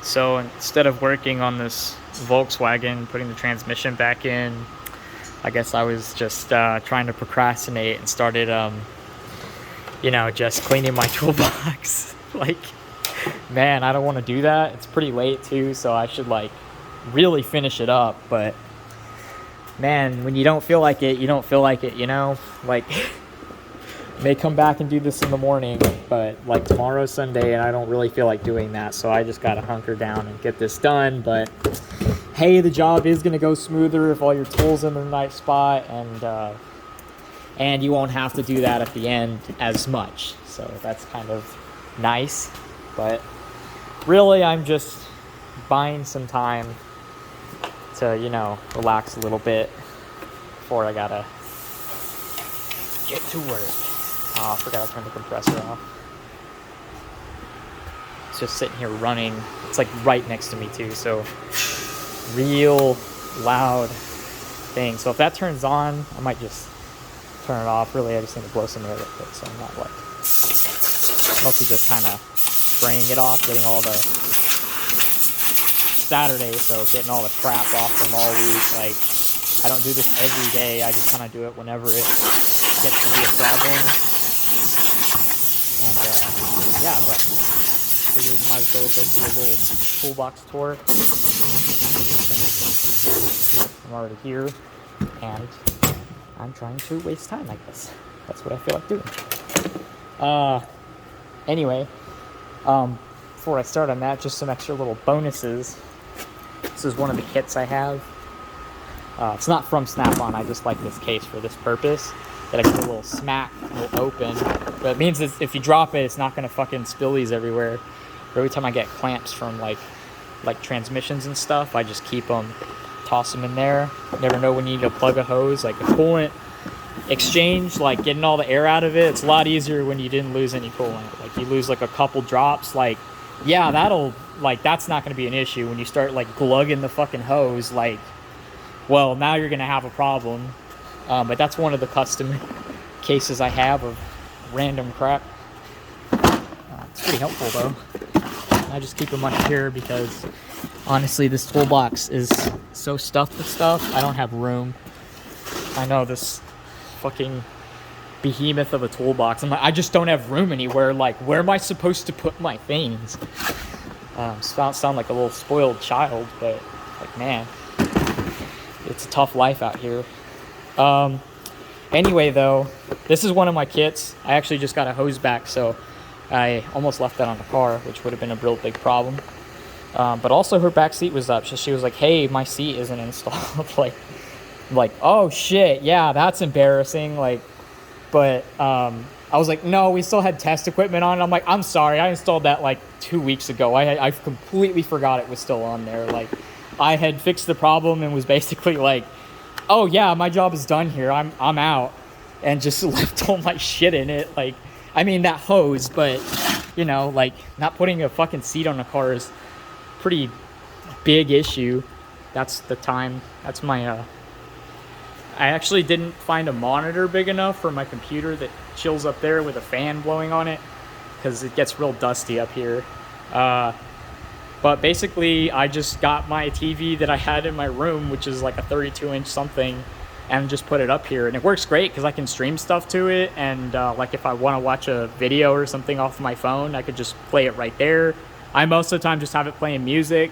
So instead of working on this Volkswagen, putting the transmission back in, I guess I was just trying to procrastinate and started, just cleaning my toolbox. Like, man, I don't want to do that. It's pretty late too, so I should like really finish it up. But man, when you don't feel like it, you don't feel like it, Like, may come back and do this in the morning, but like tomorrow's Sunday and I don't really feel like doing that, so I just gotta hunker down and get this done. But hey, the job is gonna go smoother if all your tools in the right spot, and you won't have to do that at the end as much, so that's kind of nice. But really, I'm just buying some time to relax a little bit before I gotta get to work. Oh, I forgot to turn the compressor off. It's just sitting here running. It's like right next to me too, so real loud thing. So if that turns on, I might just turn it off. Really, I just need to blow some air with it, so I'm not like mostly just kind of spraying it off, getting all the Saturday, so getting all the crap off from all week. Like, I don't do this every day. I just kind of do it whenever it gets to be a problem. And but figured might as well go do a little toolbox tour. I'm already here, and I'm trying to waste time, I guess. That's what I feel like doing. Anyway, before I start on that, just some extra little bonuses. This is one of the kits I have. It's not from Snap-on, I just like this case for this purpose. That I get a little smack, it'll open. But it means that if you drop it, it's not gonna fucking spill these everywhere. Every time I get clamps from like transmissions and stuff, I just keep them, toss them in there. Never know when you need to plug a hose. Like a coolant exchange, like getting all the air out of it, it's a lot easier when you didn't lose any coolant. Like you lose like a couple drops, like, yeah, that's not gonna be an issue. When you start like glugging the fucking hose, like, well, now you're gonna have a problem. But that's one of the custom cases I have of random crap. It's pretty helpful though. I just keep them up here because honestly this toolbox is so stuffed with stuff, I don't have room. I know, this fucking behemoth of a toolbox, I'm like, I just don't have room anywhere. Like, where am I supposed to put my things? Sound like a little spoiled child, but like, man, it's a tough life out here. Anyway though, this is one of my kits. I actually just got a hose back, so I almost left that on the car, which would have been a real big problem. But also her back seat was up, so she was like, hey, my seat isn't installed. like, oh shit, yeah, that's embarrassing. Like, but I was like, no, we still had test equipment on. I'm like, I'm sorry, I installed that like 2 weeks ago. I completely forgot it was still on there. Like, I had fixed the problem and was basically like, oh yeah, my job is done here, I'm out, and just left all my shit in it. Like, I mean, that hose, but like, not putting a fucking seat on a car is pretty big issue. That's my I actually didn't find a monitor big enough for my computer that chills up there with a fan blowing on it, because it gets real dusty up here. But basically, I just got my TV that I had in my room, which is like a 32-inch something, and just put it up here. And it works great because I can stream stuff to it. And like if I want to watch a video or something off my phone, I could just play it right there. I most of the time just have it playing music.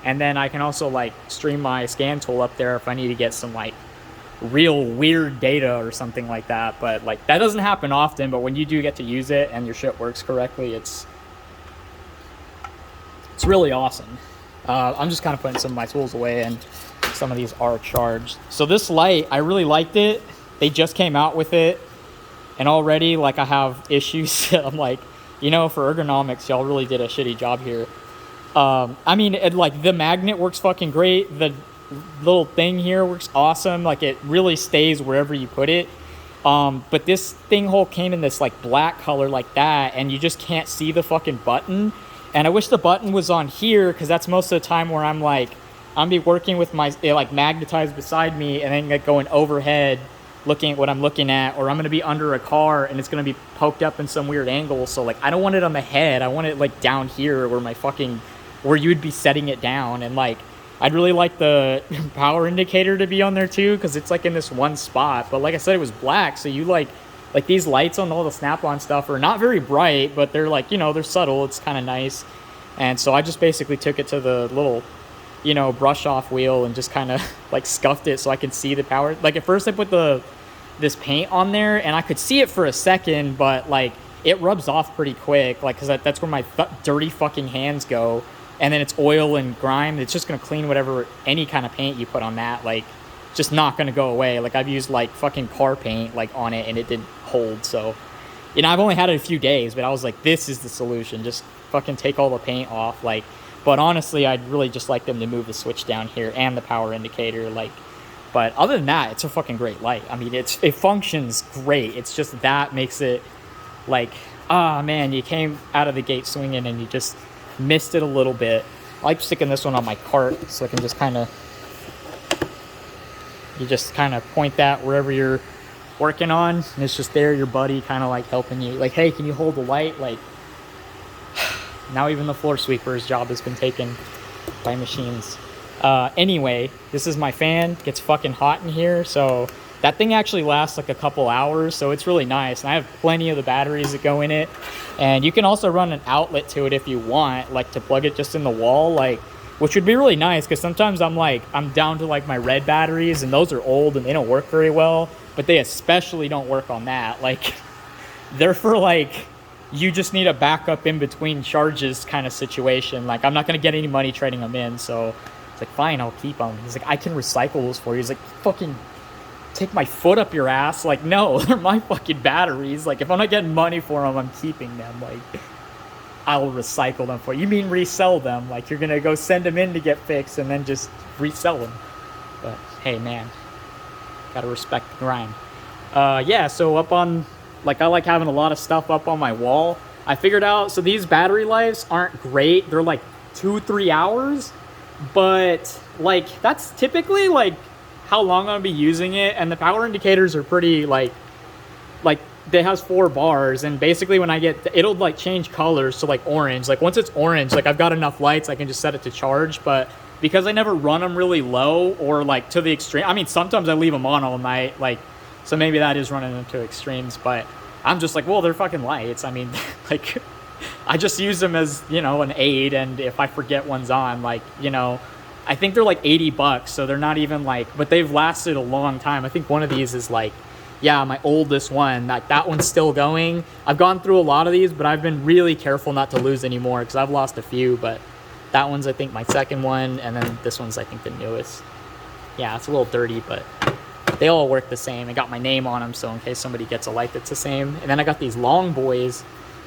And then I can also like stream my scan tool up there if I need to get some like real weird data or something like that. But like, that doesn't happen often, but when you do get to use it and your shit works correctly, it's really awesome. I'm just kind of putting some of my tools away, and some of these are charged. So this light, I really liked it. They just came out with it, and already like I have issues. I'm like, for ergonomics, y'all really did a shitty job here. I mean, like the magnet works fucking great. The little thing here works awesome. Like, it really stays wherever you put it. But this thing hole came in this like black color like that, and you just can't see the fucking button. And I wish the button was on here, because that's most of the time where I'm like, I'm be working with my, it like magnetized beside me, and then like going overhead looking at what I'm looking at, or I'm going to be under a car and it's going to be poked up in some weird angle. So like, I don't want it on the head. I want it like down here where my fucking where you would be setting it down. And like, I'd really like the power indicator to be on there too, because it's like in this one spot. But like I said, it was black, so you like these lights on all the Snap-on stuff are not very bright, but they're like, you know, they're subtle. It's kind of nice. And so I just basically took it to the little, you know, brush off wheel and just kind of like scuffed it so I could see the power. Like at first I put this paint on there and I could see it for a second, but like it rubs off pretty quick, like, because that's where my dirty fucking hands go. And then it's oil and grime. It's just going to clean whatever, any kind of paint you put on that. Like, just not going to go away. Like, I've used, like, fucking car paint, like, on it, and it didn't hold. So, you know, I've only had it a few days, but I was like, this is the solution. Just fucking take all the paint off. Like, but honestly, I'd really just like them to move the switch down here and the power indicator. Like, but other than that, it's a fucking great light. I mean, it functions great. It's just that makes it, like, ah, man, you came out of the gate swinging and you just missed it a little bit. I like sticking this one on my cart so I can just kind of, you just kind of point that wherever you're working on, and it's just there, your buddy kind of like helping you, like, hey, can you hold the light? Like, now even the floor sweeper's job has been taken by machines. Anyway, this is my fan. It gets fucking hot in here, so that thing actually lasts like a couple hours, so it's really nice. And I have plenty of the batteries that go in it. And you can also run an outlet to it if you want, like to plug it just in the wall, like, which would be really nice, because sometimes I'm down to like my red batteries, and those are old and they don't work very well, but they especially don't work on that. Like, they're for like, you just need a backup in between charges kind of situation. Like, I'm not going to get any money trading them in, so it's like, fine, I'll keep them. He's like, I can recycle those for you. He's like, fucking take my foot up your ass. Like, no, they're my fucking batteries. Like, if I'm not getting money for them, I'm keeping them. Like, I'll recycle them for you. You mean resell them? Like, you're gonna go send them in to get fixed and then just resell them? But hey, man, gotta respect the grind. Yeah, so up on, like, I like having a lot of stuff up on my wall. I figured out, so these battery lives aren't great. They're like 2-3 hours, but like, that's typically like how long I'm gonna be using it. And the power indicators are pretty like it has 4 bars, and basically when I get, it'll like change colors to like orange. Like, once it's orange, like, I've got enough lights, I can just set it to charge. But because I never run them really low or like to the extreme, I mean, sometimes I leave them on all night, like, so maybe that is running them to extremes, but I'm just like, well, they're fucking lights. I mean, like, I just use them as, you know, an aid, and if I forget one's on, like, you know, I think they're like $80, so they're not even like, but they've lasted a long time. I think one of these is like, yeah, my oldest one, like, that one's still going. I've gone through a lot of these, but I've been really careful not to lose any more, because I've lost a few. But that one's, I think, my second one, and then this one's, I think, the newest. Yeah, it's a little dirty, but they all work the same. I got my name on them, so in case somebody gets a light that's the same. And then I got these long boys,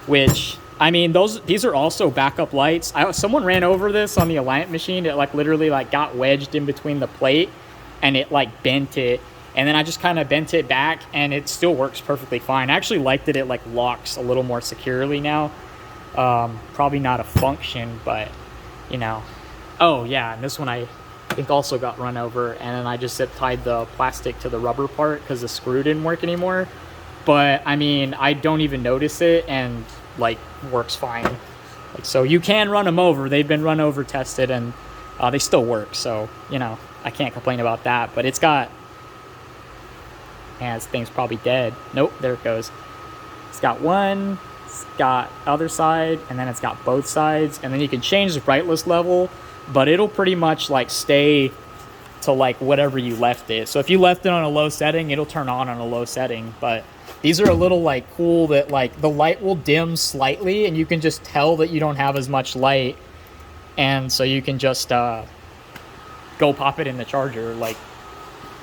which, I mean, these are also backup lights. Someone ran over this on the Alliant machine. It like literally like got wedged in between the plate, and it like bent it. And then I just kind of bent it back, and it still works perfectly fine. I actually like that it like locks a little more securely now. Probably not a function, but, you know. Oh yeah, and this one I think also got run over, and then I just zip tied the plastic to the rubber part because the screw didn't work anymore. But I mean, I don't even notice it, and like, works fine. Like, so you can run them over. They've been run over tested, and they still work. So, you know, I can't complain about that. But it's got, and this thing's probably dead. Nope, there it goes. It's got one, it's got other side, and then it's got both sides. And then you can change the brightness level, but it'll pretty much like stay to like whatever you left it. So if you left it on a low setting, it'll turn on a low setting. But these are a little like cool that like the light will dim slightly, and you can just tell that you don't have as much light. And so you can just go pop it in the charger, like,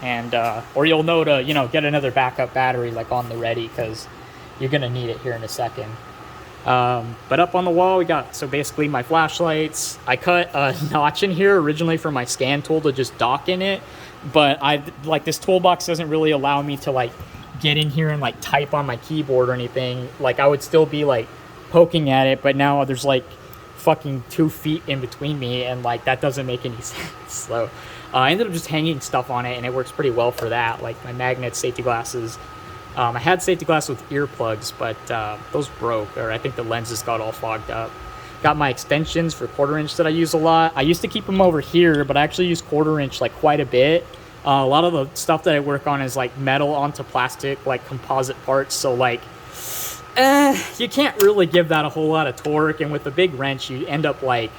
and or you'll know to, you know, get another backup battery like on the ready, because you're gonna need it here in a second. But up on the wall we got, so basically my flashlights. I cut a notch in here originally for my scan tool to just dock in it, but I like, this toolbox doesn't really allow me to like get in here and like type on my keyboard or anything. Like, I would still be like poking at it, but now there's like fucking 2 feet in between me, and like, that doesn't make any sense. So I ended up just hanging stuff on it, and it works pretty well for that. Like my magnets, safety glasses. I had safety glasses with earplugs, but those broke, or I think the lenses got all fogged up. Got my extensions for 1/4 inch that I use a lot. I used to keep them over here, but I actually use 1/4 inch like quite a bit. A lot of the stuff that I work on is like metal onto plastic, like composite parts. So like, you can't really give that a whole lot of torque. And with a big wrench, you end up like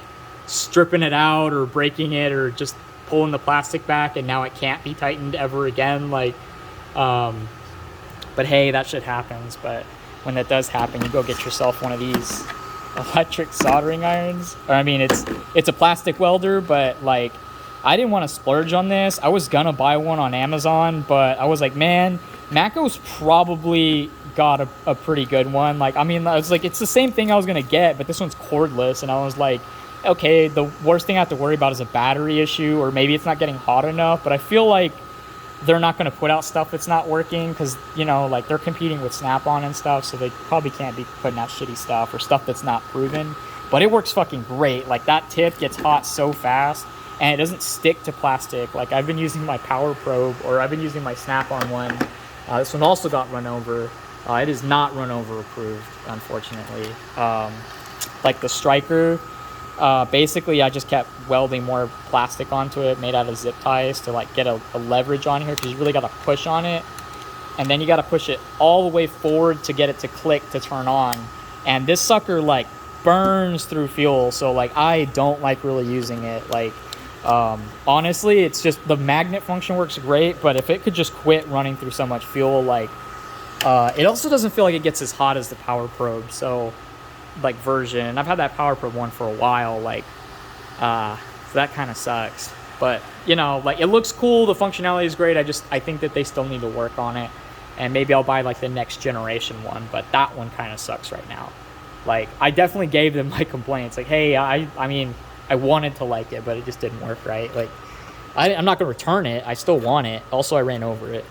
stripping it out or breaking it or just pulling the plastic back, and now it can't be tightened ever again. Like, but hey, that shit happens. But when that does happen, you go get yourself one of these electric soldering irons. Or I mean, it's a plastic welder, but like, I didn't want to splurge on this. I was gonna buy one on Amazon, but I was like, man, Matco's probably got a pretty good one. Like, I mean, I was like, it's the same thing I was gonna get, but this one's cordless, and I was like, okay, the worst thing I have to worry about is a battery issue, or maybe it's not getting hot enough. But I feel like they're not going to put out stuff that's not working, because, you know, like, they're competing with Snap-on and stuff, so they probably can't be putting out shitty stuff or stuff that's not proven. But it works fucking great. Like, that tip gets hot so fast, and it doesn't stick to plastic. Like, I've been using my Power Probe, or I've been using my Snap-on one. This one also got run over. It is not run over approved, unfortunately. Like the Striker, basically I just kept welding more plastic onto it made out of zip ties to like get a leverage on here, because you really got to push on it, and then you got to push it all the way forward to get it to click to turn on. And this sucker like burns through fuel, so like I don't like really using it. Like, honestly, it's just the magnet function works great, but if it could just quit running through so much fuel, like, it also doesn't feel like it gets as hot as the Power Probe, so like version. And I've had that Power Probe one for a while, like, so that kind of sucks. But, you know, like, it looks cool, the functionality is great. I think that they still need to work on it, and maybe I'll buy like the next generation one, but that one kind of sucks right now. Like, I definitely gave them my complaints, like, hey, I mean, I wanted to like it, but it just didn't work right. Like, I'm not gonna return it, I still want it. Also, I ran over it,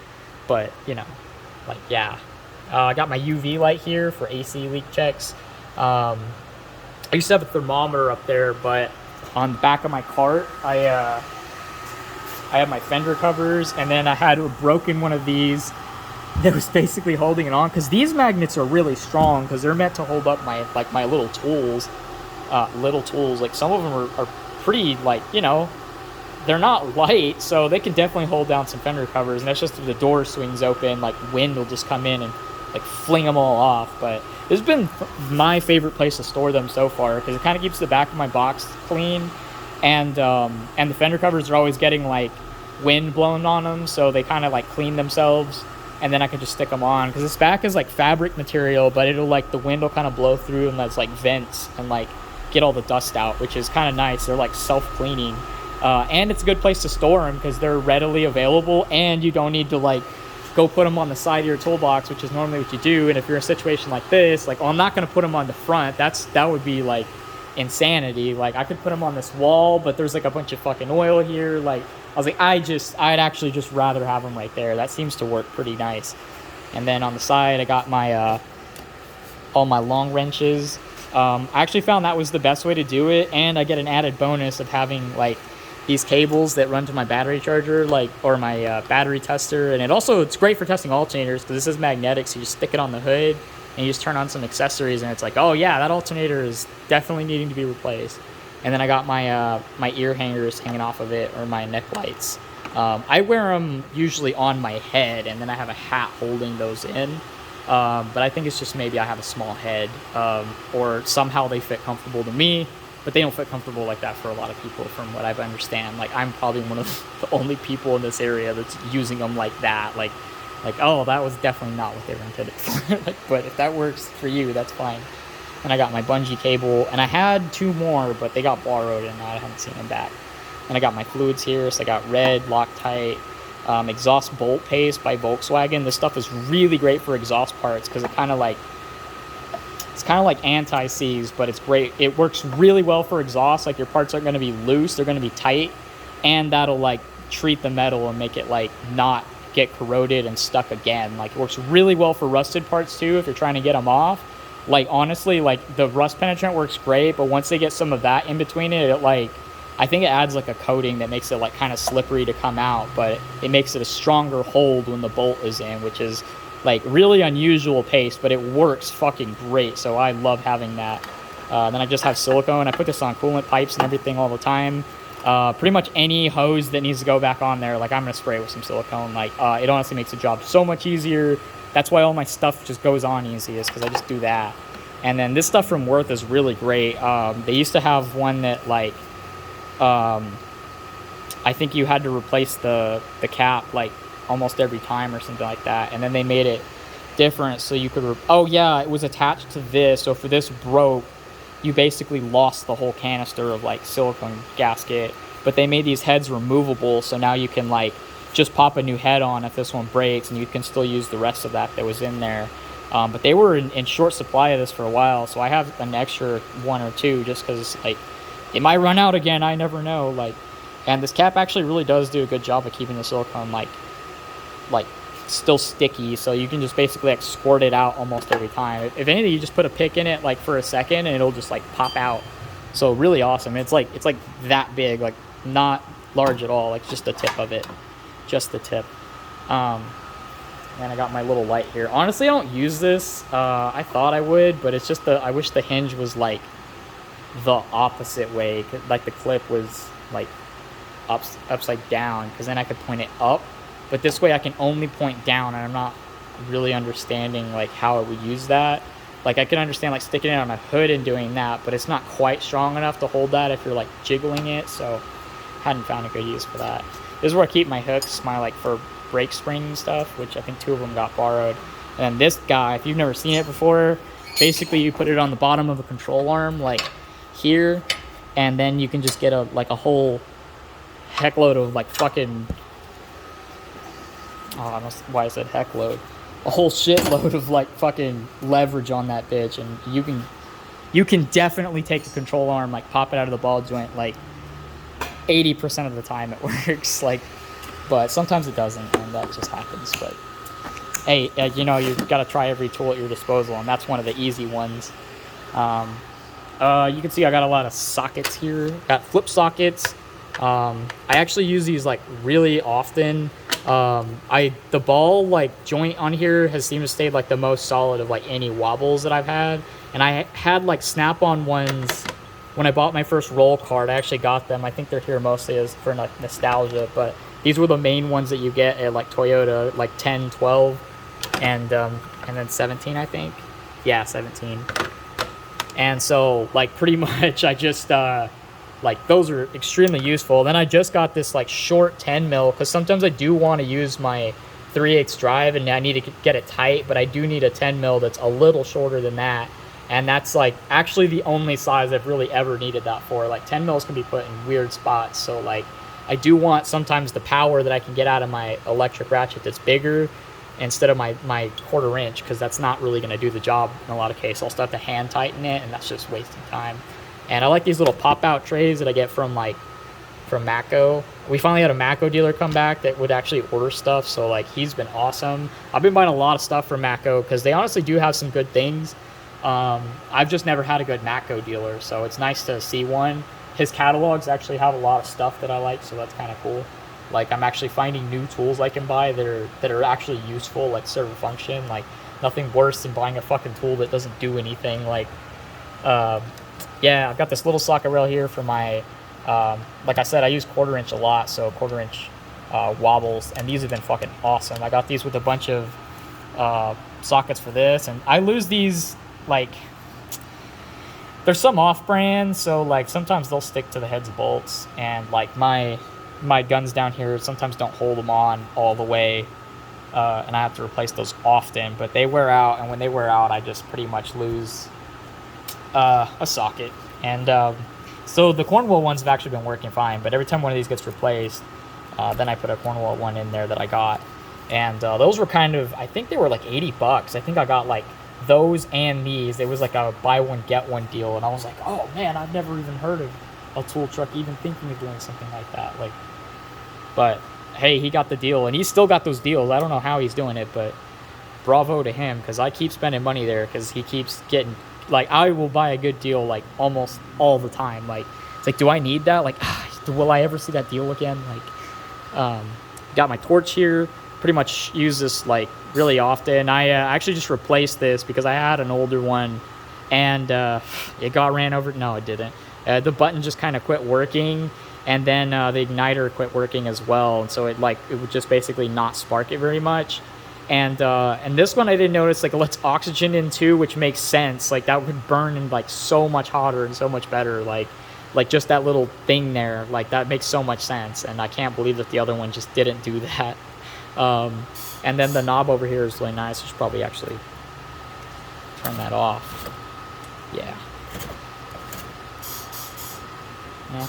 but, you know, like, yeah. I got my UV light here for AC leak checks. I used to have a thermometer up there, but on the back of my cart, I had my fender covers, and then I had a broken one of these that was basically holding it on, because these magnets are really strong, because they're meant to hold up my little tools. Like, some of them are pretty, like, you know, they're not light, so they can definitely hold down some fender covers. And that's just if the door swings open, like, wind will just come in and like fling them all off. But it's been my favorite place to store them so far, because it kind of keeps the back of my box clean, and the fender covers are always getting like wind blown on them, so they kind of like clean themselves, and then I can just stick them on, because this back is like fabric material, but it'll like, the wind will kind of blow through, and that's like vents and like get all the dust out, which is kind of nice. They're like self-cleaning, and it's a good place to store them because they're readily available, and you don't need to like go put them on the side of your toolbox, which is normally what you do. And if you're in a situation like this, like, oh, I'm not going to put them on the front, that would be like insanity. Like, I could put them on this wall, but there's like a bunch of fucking oil here. Like, I was like, I'd actually just rather have them right there. That seems to work pretty nice. And then on the side, I got my all my long wrenches. I actually found that was the best way to do it, and I get an added bonus of having like these cables that run to my battery charger, like, or my battery tester. And it's great for testing alternators, because this is magnetic, so you just stick it on the hood and you just turn on some accessories, and it's like, oh yeah, that alternator is definitely needing to be replaced. And then I got my my ear hangers hanging off of it, or my neck lights. I wear them usually on my head, and then I have a hat holding those in. But I think it's just maybe I have a small head, or somehow they fit comfortable to me, but they don't fit comfortable like that for a lot of people, from what I understand. Like, I'm probably one of the only people in this area that's using them like that. Like, oh, that was definitely not what they were intended for. Like, but if that works for you, that's fine. And I got my bungee cable, and I had 2 more, but they got borrowed, and I haven't seen them back. And I got my fluids here, so I got red, Loctite, exhaust bolt paste by Volkswagen. This stuff is really great for exhaust parts, because it's kind of like anti-seize, but it's great. It works really well for exhaust. Like, your parts aren't going to be loose, they're going to be tight, and that'll like treat the metal and make it like not get corroded and stuck again. Like, it works really well for rusted parts too, if you're trying to get them off. Like, honestly, like, the rust penetrant works great, but once they get some of that in between it, I think it adds like a coating that makes it like kind of slippery to come out, but it makes it a stronger hold when the bolt is in, which is like really unusual paste, but it works fucking great. So I love having that. Then I just have silicone. I put this on coolant pipes and everything all the time. Pretty much any hose that needs to go back on there, like I'm gonna spray with some silicone. Like it honestly makes the job so much easier. That's why all my stuff just goes on easy, is because I just do that. And then this stuff from Worth is really great. They used to have one that like I think you had to replace the cap like almost every time or something like that, and then they made it different so you could oh yeah, it was attached to this, so if this broke you basically lost the whole canister of like silicone gasket. But they made these heads removable, so now you can like just pop a new head on if this one breaks, and you can still use the rest of that was in there. But they were in short supply of this for a while, so I have an extra one or two just because like it might run out again, I never know. Like, and this cap actually really does do a good job of keeping the silicone like still sticky, so you can just basically like squirt it out almost every time. If anything, you just put a pick in it like for a second and it'll just like pop out. So really awesome. It's like that big, like not large at all, like just the tip of it, just the tip. And I got my little light here. Honestly, I don't use this. I thought I would, but it's just I wish the hinge was like the opposite way, like the clip was like upside down, because then I could point it up. But this way I can only point down, and I'm not really understanding like how I would use that. Like I can understand like sticking it on a hood and doing that, but it's not quite strong enough to hold that if you're like jiggling it, so hadn't found a good use for that. This is where I keep my hooks, my like for brake spring and stuff, which I think 2 of them got borrowed. And this guy, if you've never seen it before, basically you put it on the bottom of a control arm like here, and then you can just get a whole heckload of like fucking, why I said heck load, a whole shitload of like fucking leverage on that bitch, and you can definitely take a control arm, like pop it out of the ball joint, like 80% of the time it works, like, but sometimes it doesn't, and that just happens. But hey, you know, you've got to try every tool at your disposal, and that's one of the easy ones. You can see I got a lot of sockets here. Got flip sockets. I actually use these like really often. The ball like joint on here has seemed to stay like the most solid of like any wobbles that I've had. And I had like snap-on ones when I bought my first Rollcart. I actually got them. I think they're here mostly as for like nostalgia, but these were the main ones that you get at like Toyota, like 10, 12, and then 17, I think. Yeah, 17. And so like pretty much I just like those are extremely useful. Then I just got this like short 10 mil, because sometimes I do want to use my 3/8 drive and I need to get it tight, but I do need a 10 mil that's a little shorter than that. And that's like actually the only size I've really ever needed that for. Like 10 mils can be put in weird spots, so like I do want sometimes the power that I can get out of my electric ratchet that's bigger instead of my 1/4 inch, because that's not really going to do the job in a lot of cases. I'll still have to hand tighten it, and that's just wasting time. And I like these little pop-out trays that I get from Mako. We finally had a Mako dealer come back that would actually order stuff, so like he's been awesome. I've been buying a lot of stuff from Mako because they honestly do have some good things. I've just never had a good Mako dealer, so it's nice to see one. His catalogs actually have a lot of stuff that I like, so that's kind of cool. Like I'm actually finding new tools I can buy that are actually useful, like serve a function. Like nothing worse than buying a fucking tool that doesn't do anything. Like yeah, I've got this little socket rail here for my, like I said, I use 1/4 inch a lot, so 1/4 inch wobbles, and these have been fucking awesome. I got these with a bunch of sockets for this, and I lose these, like, there's some off-brand, so like sometimes they'll stick to the heads of bolts, and like my guns down here sometimes don't hold them on all the way, and I have to replace those often, but they wear out, and when they wear out I just pretty much lose a socket. And so the Cornwall ones have actually been working fine, but every time one of these gets replaced, then I put a Cornwall one in there that I got, and those were kind of, I think they were like $80. I think I got like those and these. It was like a buy one get one deal, and I was like, oh man, I've never even heard of a tool truck even thinking of doing something like that. Like, but hey, he got the deal, and he's still got those deals. I don't know how he's doing it, but bravo to him, because I keep spending money there because he keeps getting, like, I will buy a good deal like almost all the time. Like, it's like, do I need that? Like, will I ever see that deal again? Like, got my torch here. Pretty much use this like really often. I actually just replaced this because I had an older one and it got ran over. No, it didn't. The button just kind of quit working, and then the igniter quit working as well, and so it would just basically not spark it very much. And this one I didn't notice, like, it lets oxygen in too, which makes sense. Like, that would burn in like so much hotter and so much better. Like just that little thing there, like, that makes so much sense. And I can't believe that the other one just didn't do that. And then the knob over here is really nice. I should probably actually turn that off. Yeah. No?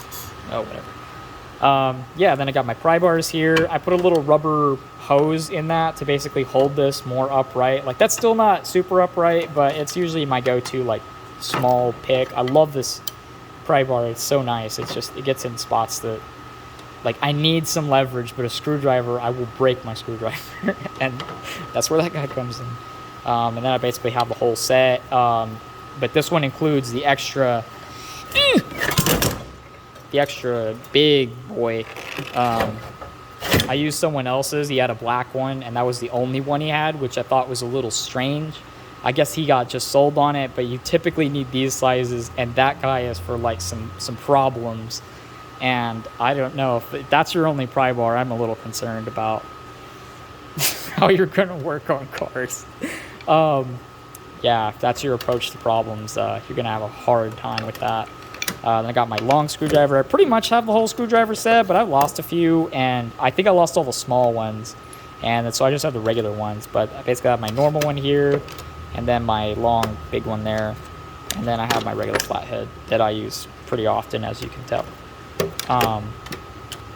Oh, whatever. Yeah, then I got my pry bars here. I put a little rubber hose in that to basically hold this more upright. Like, that's still not super upright, but it's usually my go-to, like, small pick. I love this pry bar. It's so nice. It's just, it gets in spots that, like, I need some leverage, but a screwdriver, I will break my screwdriver. And that's where that guy comes in. And then I basically have the whole set. But this one includes the extra big boy. I used someone else's. He had a black one, and that was the only one he had, which I thought was a little strange. I guess he got just sold on it, but you typically need these sizes, and that guy is for, like, some problems. And I don't know if that's your only pry bar. I'm a little concerned about how you're going to work on cars. Yeah, if that's your approach to problems, you're going to have a hard time with that. Then I got my long screwdriver. I pretty much have the whole screwdriver set, but I've lost a few, and I think I lost all the small ones. And so I just have the regular ones. But I basically have my normal one here, and then my long, big one there. And then I have my regular flathead that I use pretty often, as you can tell.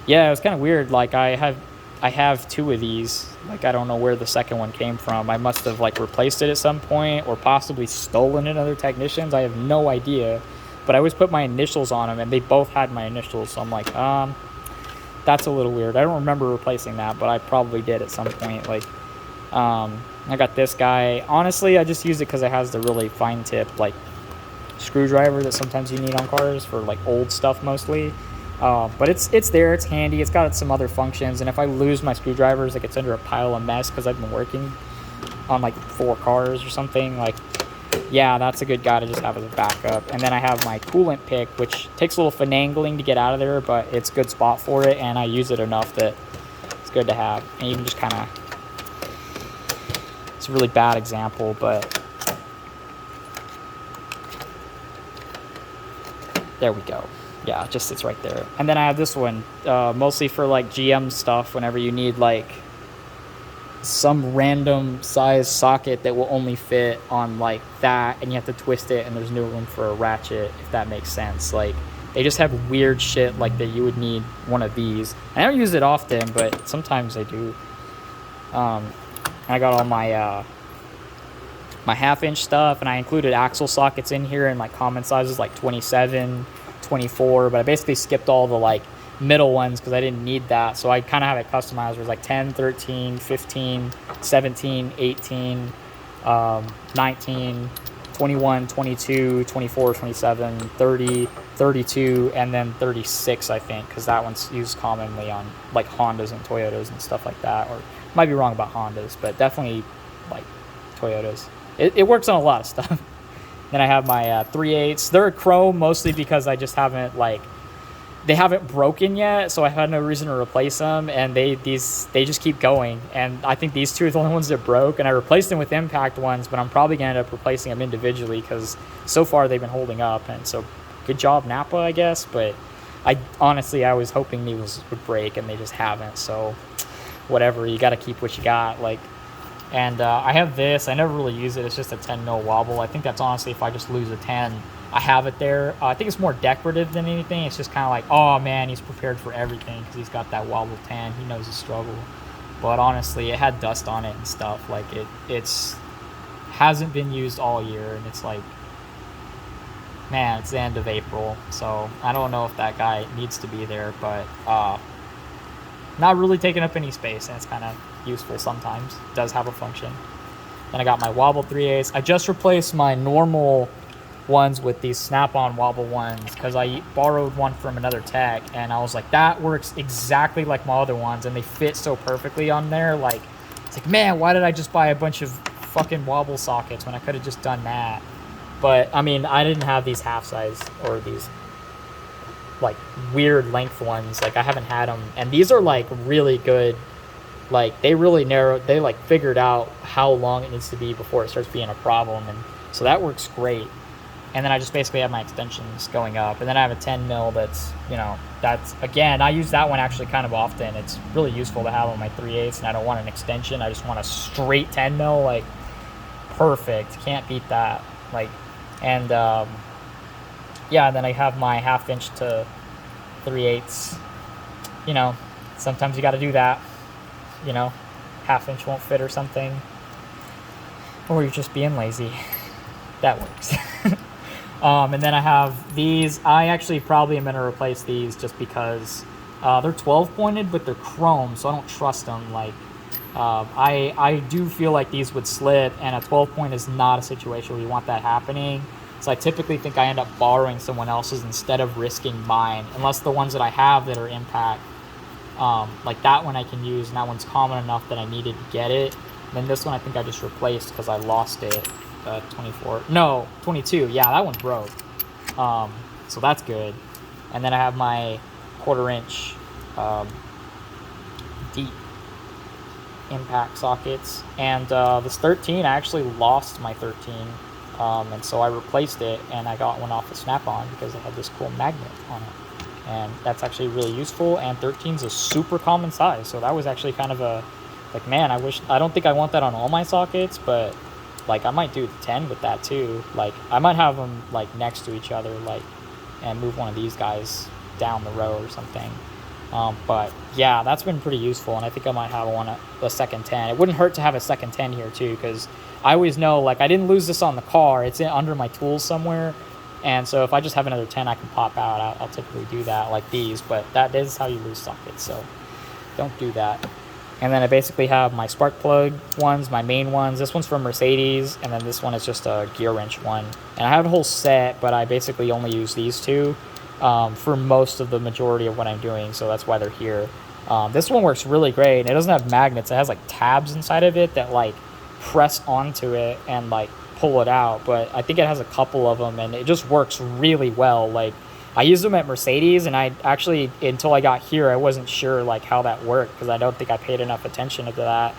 Yeah, it was kind of weird. Like, I have two of these. Like, I don't know where the second one came from. I must have, like, replaced it at some point, or possibly stolen it other technicians. I have no idea. But I always put my initials on them, and they both had my initials. So I'm like, that's a little weird. I don't remember replacing that, but I probably did at some point. Like, I got this guy. Honestly, I just use it because it has the really fine tip, like, screwdriver that sometimes you need on cars for, like, old stuff mostly. But it's there. It's handy. It's got some other functions. And if I lose my screwdrivers, like, it's under a pile of mess because I've been working on, like, 4 cars or something, like, yeah, that's a good guy to just have as a backup. And then I have my Coolant Pick, which takes a little finagling to get out of there, but it's a good spot for it, and I use it enough that it's good to have. And you can just kind of, it's a really bad example, but there we go. Yeah, it just sits right there. And then I have this one, mostly for, like, GM stuff, whenever you need, like, some random size socket that will only fit on, like, that, and you have to twist it, and there's no room for a ratchet, if that makes sense. Like, they just have weird shit like that you would need one of these. I don't use it often, but sometimes I do. I got all my my half-inch stuff, and I included axle sockets in here in, like, common sizes, like 27, 24, but I basically skipped all the, like, middle ones because I didn't need that. So I kind of have it customized where it's like 10, 13, 15, 17, 18, 19, 21, 22, 24, 27, 30, 32, and then 36, I think, because that one's used commonly on, like, Hondas and Toyotas and stuff like that. Or might be wrong about Hondas, but definitely, like, Toyotas. It works on a lot of stuff. Then I have my 3/8. They're chrome mostly because I just haven't, like, they haven't broken yet, so I had no reason to replace them, and they just keep going. And I think these two are the only ones that broke, and I replaced them with impact ones, but I'm probably going to end up replacing them individually because so far they've been holding up. And so good job, Napa, I guess. But I was hoping these would break, and they just haven't. So whatever, you got to keep what you got. Like, and I have this. I never really use it. It's just a 10 mil wobble. I think that's honestly if I just lose a 10. I have it there. I think it's more decorative than anything. It's just kind of like, oh man, he's prepared for everything because he's got that wobble 10. He knows the struggle. But honestly, it had dust on it and stuff. Like, it's hasn't been used all year, and it's like, man, it's the end of April, so I don't know if that guy needs to be there, but not really taking up any space, and it's kind of useful sometimes. It does have a function. Then I got my wobble 3/8. I just replaced my normal ones with these snap-on wobble ones because I borrowed one from another tech, and I was like, that works exactly like my other ones, and they fit so perfectly on there. Like, it's like, man, why did I just buy a bunch of fucking wobble sockets when I could have just done that? But I mean, I didn't have these half size or these like weird length ones. Like I haven't had them, and these are like really good. Like they really narrowed, they like figured out how long it needs to be before it starts being a problem, and so that works great. And then I just basically have my extensions going up, and then I have a 10 mil that's, you know, that's, again, I use that one actually kind of often. It's really useful to have on my 3/8, and I don't want an extension. I just want a straight 10 mil, like perfect. Can't beat that. Like, and yeah, and then I have my 1/2 inch to 3/8. You know, sometimes you got to do that. You know, 1/2 inch won't fit or something, or you're just being lazy. That works. And then I have these. I actually probably am going to replace these just because they're 12 pointed, but they're chrome, so I don't trust them. Like, I do feel like these would slip, and a 12 point is not a situation where you want that happening. So I typically think I end up borrowing someone else's instead of risking mine, unless the ones that I have that are impact, like that one I can use, and that one's common enough that I needed to get it. And then this one I think I just replaced because I lost it. 22. Yeah, that one broke. So that's good. And then I have my 1/4 inch deep impact sockets. And this 13, I actually lost my 13. And so I replaced it, and I got one off of Snap-on because it had this cool magnet on it. And that's actually really useful. And 13 is a super common size. So that was actually kind of a, like, man, I don't think I want that on all my sockets, but like I might do the 10 with that too. Like I might have them like next to each other, like, and move one of these guys down the row or something. But yeah, that's been pretty useful, and I think I might have a second 10. It wouldn't hurt to have a second 10 here too, because I always know, like, I didn't lose this on the car. It's under my tools somewhere, and so if I just have another 10 I can pop out, I'll typically do that, like these. But that is how you lose sockets, so don't do that. And then I basically have my spark plug ones, my main ones. This one's from Mercedes, and then this one is just a gear wrench one. And I have a whole set, but I basically only use these two for most of the majority of what I'm doing, so that's why they're here. This one works really great, and it doesn't have magnets. It has like tabs inside of it that like press onto it and like pull it out, but I think it has a couple of them, and it just works really well. Like, I used them at Mercedes, and I actually, until I got here, I wasn't sure like how that worked, because I don't think I paid enough attention to that.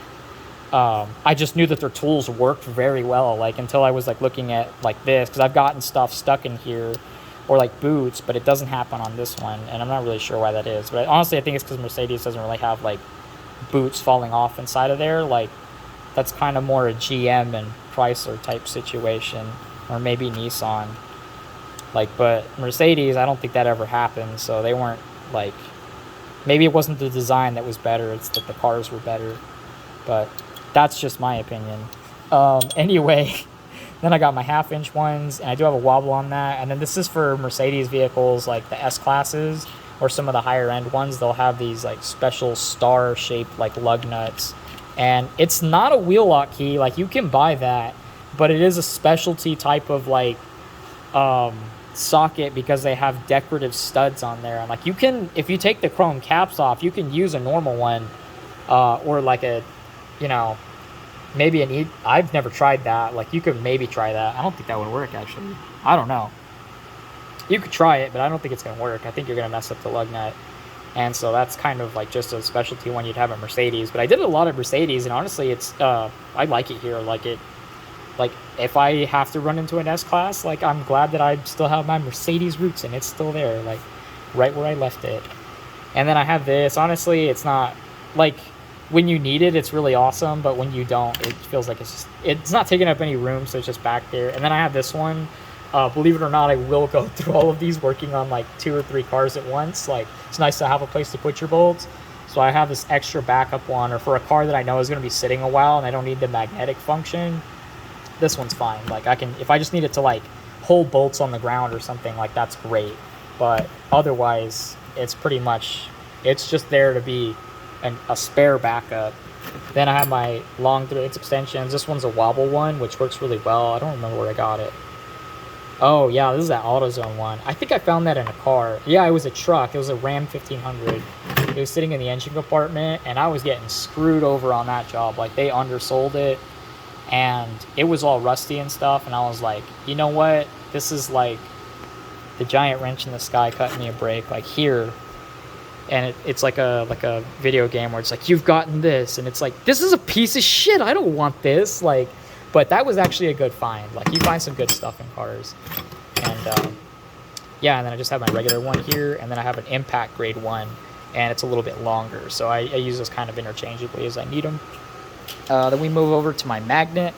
I just knew that their tools worked very well, like, until I was like looking at like this, because I've gotten stuff stuck in here, or like boots, but it doesn't happen on this one, and I'm not really sure why that is. But honestly, I think it's because Mercedes doesn't really have like boots falling off inside of there. Like, that's kind of more a GM and Chrysler type situation, or maybe Nissan. Like, but Mercedes, I don't think that ever happened, so they weren't, like, maybe it wasn't the design that was better, it's that the cars were better, but that's just my opinion. Anyway, then I got my 1/2 inch ones, and I do have a wobble on that, and then this is for Mercedes vehicles, like the S-classes, or some of the higher end ones. They'll have these, like, special star-shaped, like, lug nuts, and it's not a wheel lock key, like, you can buy that, but it is a specialty type of, like, socket, because they have decorative studs on there. And like, you can, if you take the chrome caps off, you can use a normal one, or like a, you know, maybe I've never tried that. Like, you could maybe try that. I don't think that would work, actually. I don't know. You could try it, but I don't think it's gonna work. I think you're gonna mess up the lug nut. And so that's kind of like just a specialty one you'd have at Mercedes. But I did a lot of Mercedes, and honestly, it's I like it here. Like, if I have to run into an S-Class, like, I'm glad that I still have my Mercedes roots, and it's still there, like, right where I left it. And then I have this. Honestly, it's not, like, when you need it, it's really awesome, but when you don't, it feels like it's not taking up any room, so it's just back there. And then I have this one. Believe it or not, I will go through all of these working on, like, 2 or 3 cars at once. Like, it's nice to have a place to put your bolts. So I have this extra backup one, or for a car that I know is going to be sitting a while and I don't need the magnetic function, this one's fine. Like, I can, if I just need it to like hold bolts on the ground or something, like, that's great. But otherwise, it's pretty much, it's just there to be a spare backup. Then I have my long 3/8 extensions. This one's a wobble one, which works really well. I don't remember where I got it. Oh yeah, this is that AutoZone one. I think I found that in a car. Yeah, it was a truck. It was a Ram 1500. It was sitting in the engine compartment, and I was getting screwed over on that job. Like, they undersold it. and it was all rusty and stuff, and I was like, you know what, this is like the giant wrench in the sky cutting me a break, like here. And it's like a video game where it's like, you've gotten this, and it's like, this is a piece of shit, I don't want this, like. But that was actually a good find. Like, you find some good stuff in cars. And yeah, and then I just have my regular one here, and then I have an impact grade one, and it's a little bit longer, so I use those kind of interchangeably as I need them. Then we move over to my magnet.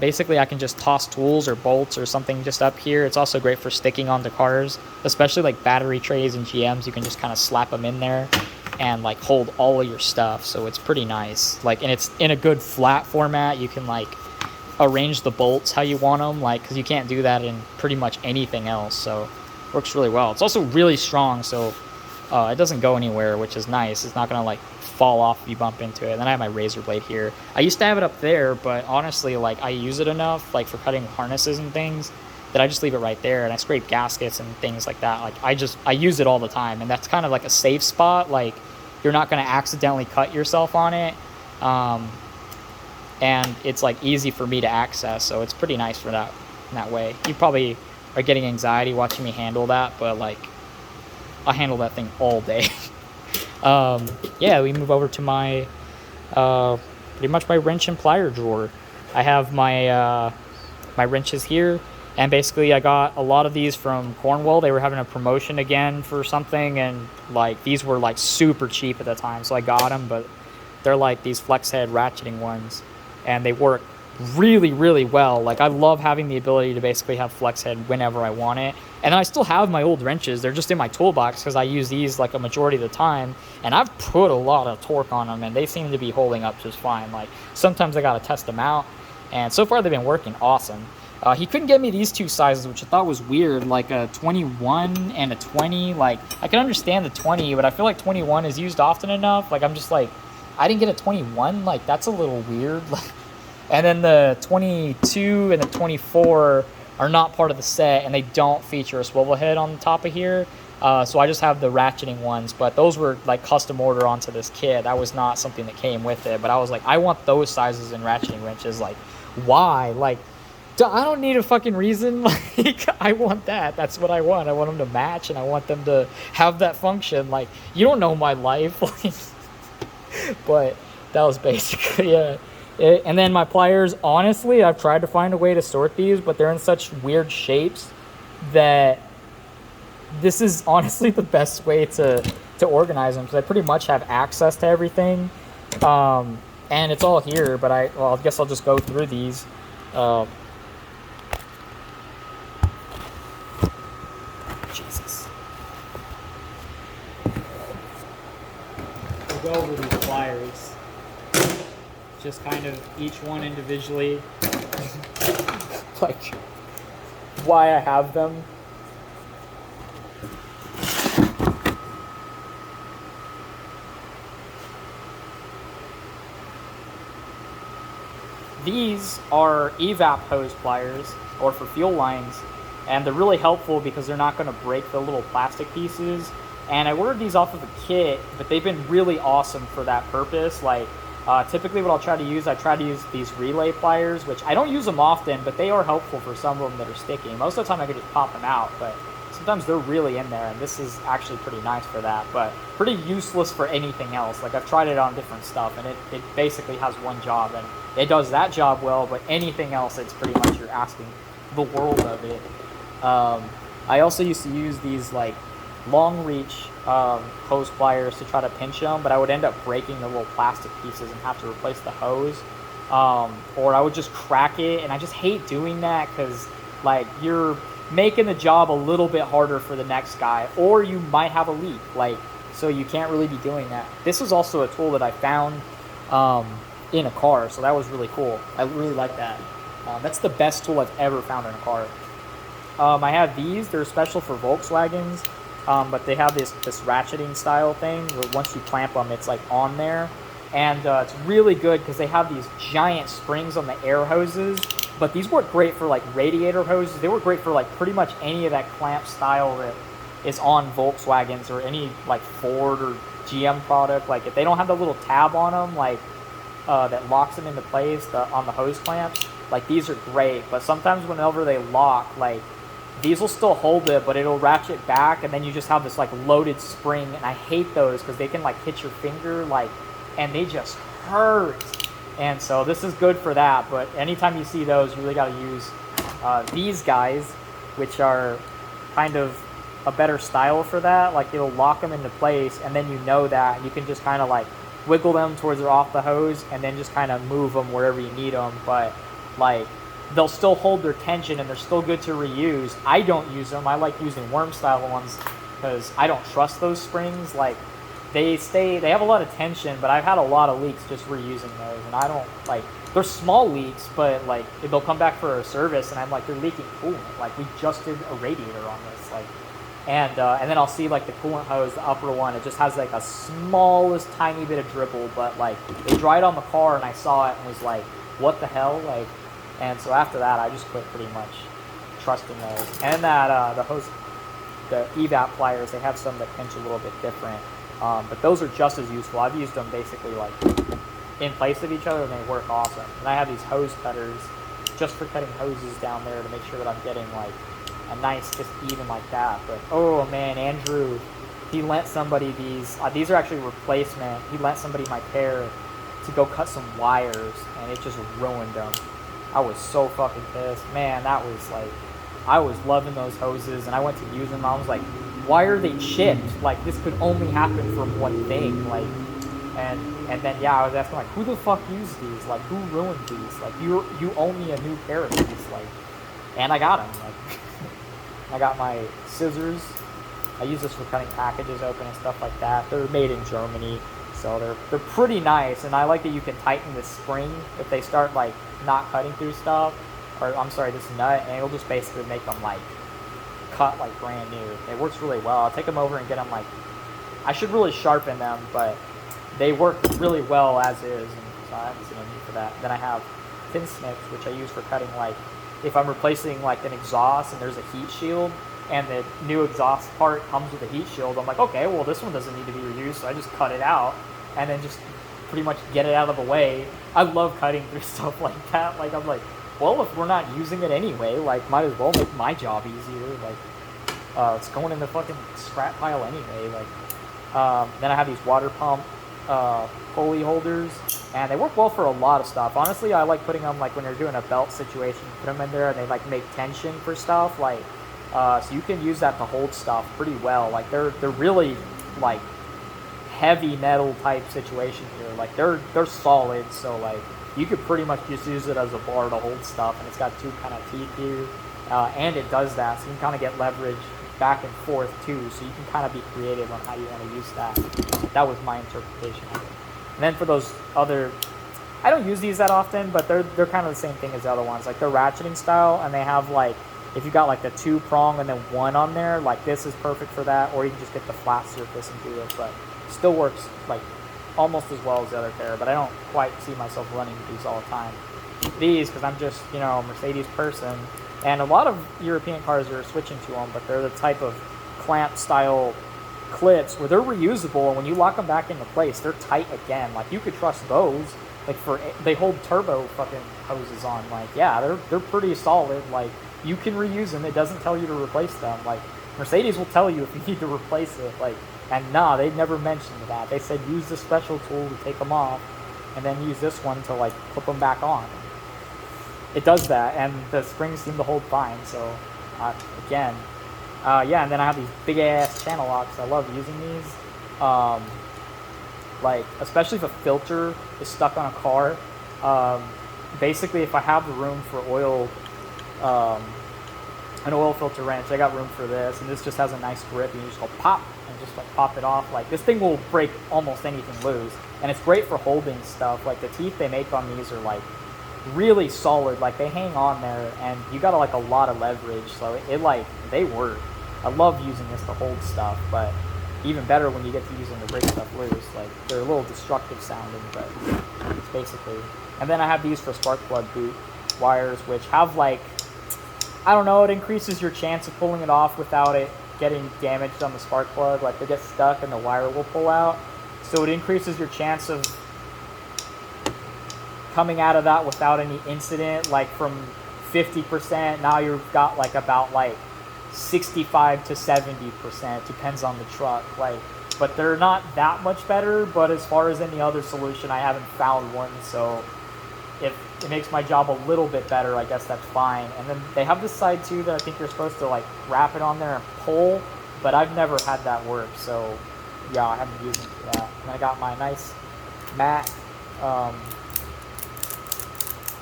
Basically, I can just toss tools or bolts or something just up here. It's also great for sticking onto cars, especially like battery trays and GMs. You can just kind of slap them in there and like hold all of your stuff, so it's pretty nice. Like, and it's in a good flat format. You can like arrange the bolts how you want them, like, because you can't do that in pretty much anything else, so it works really well. It's also really strong, so it doesn't go anywhere, which is nice. It's not gonna like fall off if you bump into it. And then I have my razor blade here. I used to have it up there, but honestly, like, I use it enough, like, for cutting harnesses and things, that I just leave it right there, and I scrape gaskets and things like that. Like, I use it all the time, and that's kind of like a safe spot. Like, you're not gonna accidentally cut yourself on it. And it's like easy for me to access, so it's pretty nice for that in that way. You probably are getting anxiety watching me handle that, but like, I handle that thing all day. Yeah, we move over to my pretty much my wrench and plier drawer. I have my my wrenches here, and basically I got a lot of these from Cornwall. They were having a promotion again for something, and like, these were like super cheap at the time, so I got them. But they're like these flex head ratcheting ones, and they work really, really well. Like, I love having the ability to basically have flex head whenever I want it. And I still have my old wrenches. They're just in my toolbox because I use these like a majority of the time, and I've put a lot of torque on them, and they seem to be holding up just fine. Like, sometimes I gotta test them out, and so far they've been working awesome. He couldn't get me these two sizes, which I thought was weird, like a 21 and a 20. Like, I can understand the 20, but I feel like 21 is used often enough. Like, I'm just like, I didn't get a 21, like, that's a little weird. And then the 22 and the 24 are not part of the set, and they don't feature a swivel head on the top of here. So I just have the ratcheting ones, but those were like custom order onto this kit. That was not something that came with it, but I was like, I want those sizes in ratcheting wrenches. Like, why? Like, I don't need a fucking reason. Like, I want that. That's what I want. I want them to match, and I want them to have that function. Like, you don't know my life. But that was basically it. And then my pliers, honestly, I've tried to find a way to sort these, but they're in such weird shapes that this is honestly the best way to organize them, because I pretty much have access to everything. And it's all here, but I guess I'll just go through these. Jesus. We'll go over these pliers. Just kind of each one individually, like, why I have them. These are Evap hose pliers, or for fuel lines, and they're really helpful because they're not going to break the little plastic pieces. And I ordered these off of a kit, but they've been really awesome for that purpose. Like, typically what I'll try to use, I try to use these relay pliers, which I don't use them often, but they are helpful for some of them that are sticky. Most of the time I could just pop them out, but sometimes they're really in there, and this is actually pretty nice for that, but pretty useless for anything else. Like, I've tried it on different stuff, and it basically has one job, and it does that job well, but anything else, it's pretty much you're asking the world of it. I also used to use these like long reach hose pliers to try to pinch them, but I would end up breaking the little plastic pieces and have to replace the hose, or I would just crack it, and I just hate doing that because like you're making the job a little bit harder for the next guy, or you might have a leak, like, so you can't really be doing that. This was also a tool that I found in a car, so that was really cool. I really like that. That's the best tool I've ever found in a car. I have these. They're special for Volkswagens, but they have this ratcheting style thing where once you clamp them, it's like on there. And it's really good because they have these giant springs on the air hoses, but these work great for like radiator hoses. They work great for like pretty much any of that clamp style that is on Volkswagens or any like Ford or GM product. Like if they don't have the little tab on them, like that locks them into place on the hose clamps, like these are great. But sometimes whenever they lock, like these will still hold it, but it'll ratchet back, and then you just have this like loaded spring, and I hate those because they can like hit your finger, like, and they just hurt. And so this is good for that. But anytime you see those, you really got to use these guys, which are kind of a better style for that. Like it'll lock them into place, and then you know that you can just kind of like wiggle them towards or off the hose, and then just kind of move them wherever you need them. But like they'll still hold their tension, and they're still good to reuse. I don't use them. I like using worm style ones because I don't trust those springs. Like they have a lot of tension, but I've had a lot of leaks just reusing those, and I don't like. They're small leaks, but like they'll come back for a service, and I'm like, they're leaking coolant. Like we just did a radiator on this, like, and then I'll see like the coolant hose, the upper one, it just has like a smallest tiny bit of dribble, but like it dried on the car, and I saw it and was like, what the hell, like. And so after that, I just quit pretty much trusting those. And that the Evap Pliers, they have some that pinch a little bit different, but those are just as useful. I've used them basically like in place of each other, and they work awesome. And I have these hose cutters just for cutting hoses down there to make sure that I'm getting like a nice, just even like that. But oh man, Andrew, he lent somebody these. These are actually replacement. He lent somebody my pair to go cut some wires, and it just ruined them. I was so fucking pissed. Man, that was like, I was loving those hoses, and I went to use them. I was like, why are they chipped? Like, this could only happen from one thing. Like, and then, yeah, I was asking, like, who the fuck used these? Like, who ruined these? Like, you owe me a new pair of these. Like, and I got them. Like, I got my scissors. I use this for cutting packages open and stuff like that. They're made in Germany, so they're pretty nice. And I like that you can tighten the spring if they start, like, not cutting through stuff, or I'm sorry, this nut, and it'll just basically make them like cut like brand new. It works really well. I'll take them over and get them like, I should really sharpen them, but they work really well as is, and so I haven't seen a need for that. Then I have thin snips, which I use for cutting, like if I'm replacing like an exhaust and there's a heat shield, and the new exhaust part comes with a heat shield, I'm like, okay, well this one doesn't need to be reused, so I just cut it out and then just pretty much get it out of the way. I love cutting through stuff like that. Like I'm like, well, if we're not using it anyway, like might as well make my job easier. Like it's going in the fucking scrap pile anyway. Like then I have these water pump pulley holders, and they work well for a lot of stuff. Honestly, I like putting them like when you're doing a belt situation, put them in there and they like make tension for stuff. Like so you can use that to hold stuff pretty well. Like they're really like heavy metal type situation here. Like they're solid, so like you could pretty much just use it as a bar to hold stuff, and it's got two kind of teeth here, and it does that, so you can kind of get leverage back and forth too, so you can kind of be creative on how you want to use that. That was my interpretation of it. And then for those other, I don't use these that often, but they're kind of the same thing as the other ones. Like they're ratcheting style, and they have like, if you got like the 2-prong and then 1 on there, like this is perfect for that, or you can just get the flat surface and do it, but still works like almost as well as the other pair. But I don't quite see myself running these all the time. These, because I'm just, you know, a Mercedes person, and a lot of European cars are switching to them, but they're the type of clamp style clips where they're reusable, and when you lock them back into place, they're tight again. Like you could trust those. Like they hold turbo fucking hoses on. Like yeah, they're pretty solid. Like you can reuse them. It doesn't tell you to replace them. Like Mercedes will tell you if you need to replace it. Like, and nah, they never mentioned that. They said use this special tool to take them off, and then use this one to like clip them back on. It does that, and the springs seem to hold fine. So again, yeah. And then I have these big ass channel locks. I love using these. Like especially if a filter is stuck on a car. Basically, if I have the room for oil. An oil filter wrench, I got room for this, and this just has a nice grip, and you just go pop and just like pop it off. Like this thing will break almost anything loose, and it's great for holding stuff. Like the teeth they make on these are like really solid, like they hang on there, and you got like a lot of leverage, so it like they work. I love using this to hold stuff, but even better when you get to use them to break stuff loose. Like they're a little destructive sounding, but it's basically. And then I have these for spark plug boot wires, which have like, I don't know, it increases your chance of pulling it off without it getting damaged on the spark plug. Like they get stuck and the wire will pull out, so it increases your chance of coming out of that without any incident, like from 50%, now you've got like about like 65 to 70%, depends on the truck. Like, but they're not that much better, but as far as any other solution, I haven't found one. So if it makes my job a little bit better, I guess that's fine. And then they have this side too that I think you're supposed to like wrap it on there and pull, but I've never had that work. So yeah, I haven't used it for that. And I got my nice matte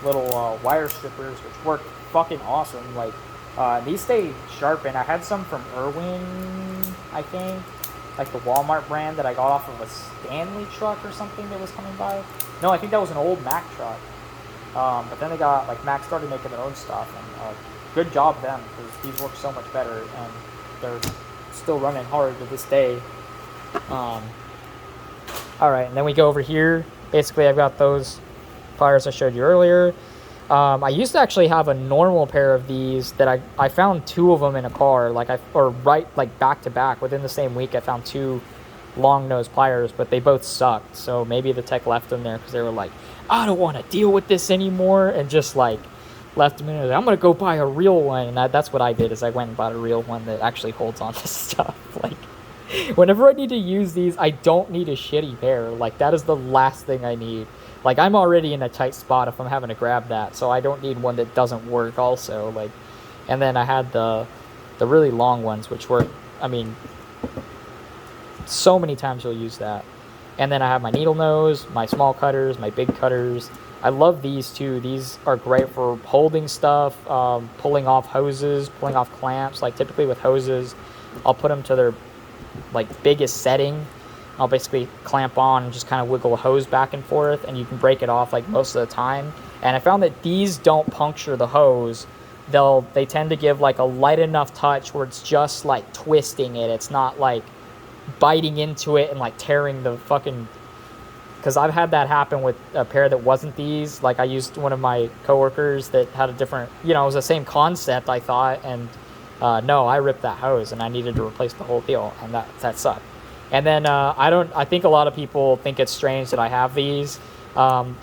little wire strippers, which work fucking awesome. Like these stay sharpened. I had some from Irwin, I think, like the Walmart brand that I got off of a Stanley truck or something that was coming by. No, I think that was an old Mac truck. But then they got, like, Mac started making their own stuff, and good job them, because these work so much better, and they're still running hard to this day. All right, and then we go over here. Basically, I've got those pliers I showed you earlier. I used to actually have a normal pair of these that I found 2 of them in a car, like back to back within the same week. I found 2 long nose pliers, but they both sucked. So maybe the tech left them there because they were like, I don't want to deal with this anymore, and just like left them in there. I'm gonna go buy a real one, and that's what I did. Is I went and bought a real one that actually holds on to stuff. Like, whenever I need to use these, I don't need a shitty pair. Like, that is the last thing I need. Like, I'm already in a tight spot if I'm having to grab that, so I don't need one that doesn't work also. Like, and then I had the really long ones, which work, I mean, so many times you'll use that. And then I have my needle nose, my small cutters, my big cutters. I love these too. These are great for holding stuff, pulling off hoses, pulling off clamps. Like, typically with hoses, I'll put them to their like biggest setting. I'll basically clamp on and just kind of wiggle a hose back and forth, and you can break it off like most of the time. And I found that these don't puncture the hose. They tend to give like a light enough touch where it's just like twisting it. It's not like biting into it and like tearing the fucking, because I've had that happen with a pair that wasn't these. Like, I used one of my coworkers that had a different, it was the same concept, I thought, and no, I ripped that hose and I needed to replace the whole deal, and that sucked. And then I think a lot of people think it's strange that I have these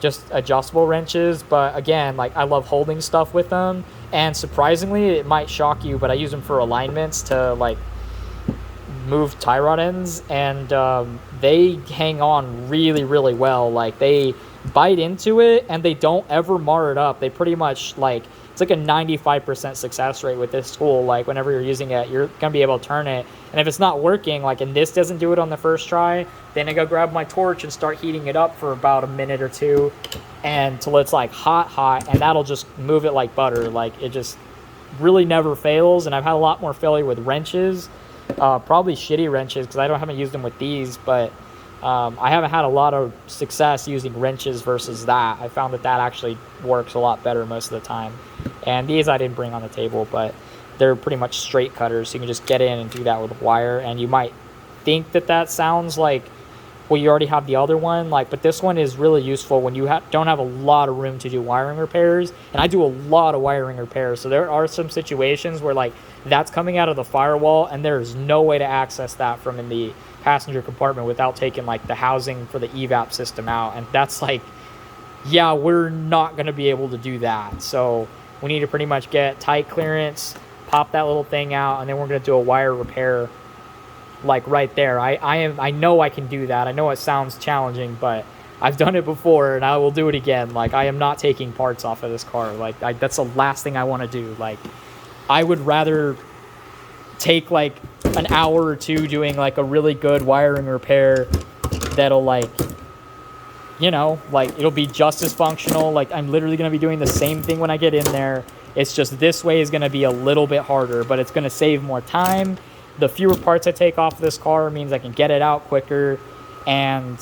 just adjustable wrenches, but again, like, I love holding stuff with them, and surprisingly, it might shock you, but I use them for alignments to like move tie rod ends, and they hang on really, really well. Like, they bite into it and they don't ever mar it up. They pretty much, like, it's like a 95% success rate with this tool. Like, whenever you're using it, you're gonna be able to turn it, and if it's not working, like, and this doesn't do it on the first try, then I go grab my torch and start heating it up for about a minute or 2 until it's like hot, and that'll just move it like butter. Like, it just really never fails. And I've had a lot more failure with wrenches, probably shitty wrenches, because I haven't used them with these, but I haven't had a lot of success using wrenches versus that. I found that actually works a lot better most of the time. And these I didn't bring on the table, but they're pretty much straight cutters, so you can just get in and do that with wire. And you might think that sounds like, well, you already have the other one, like, but this one is really useful when you don't have a lot of room to do wiring repairs. And I do a lot of wiring repairs, so there are some situations where, like, that's coming out of the firewall and there's no way to access that from in the passenger compartment without taking like the housing for the evap system out, and that's like, yeah, we're not going to be able to do that. So we need to pretty much get tight clearance, pop that little thing out, and then we're going to do a wire repair like right there. I know I can do that. I know it sounds challenging, but I've done it before and I will do it again. Like, I am not taking parts off of this car. Like, that's the last thing I want to do. Like, I would rather take like an hour or 2 doing like a really good wiring repair that'll like, like, it'll be just as functional. Like, I'm literally going to be doing the same thing when I get in there. It's just this way is going to be a little bit harder, but it's going to save more time. The fewer parts I take off of this car means I can get it out quicker. And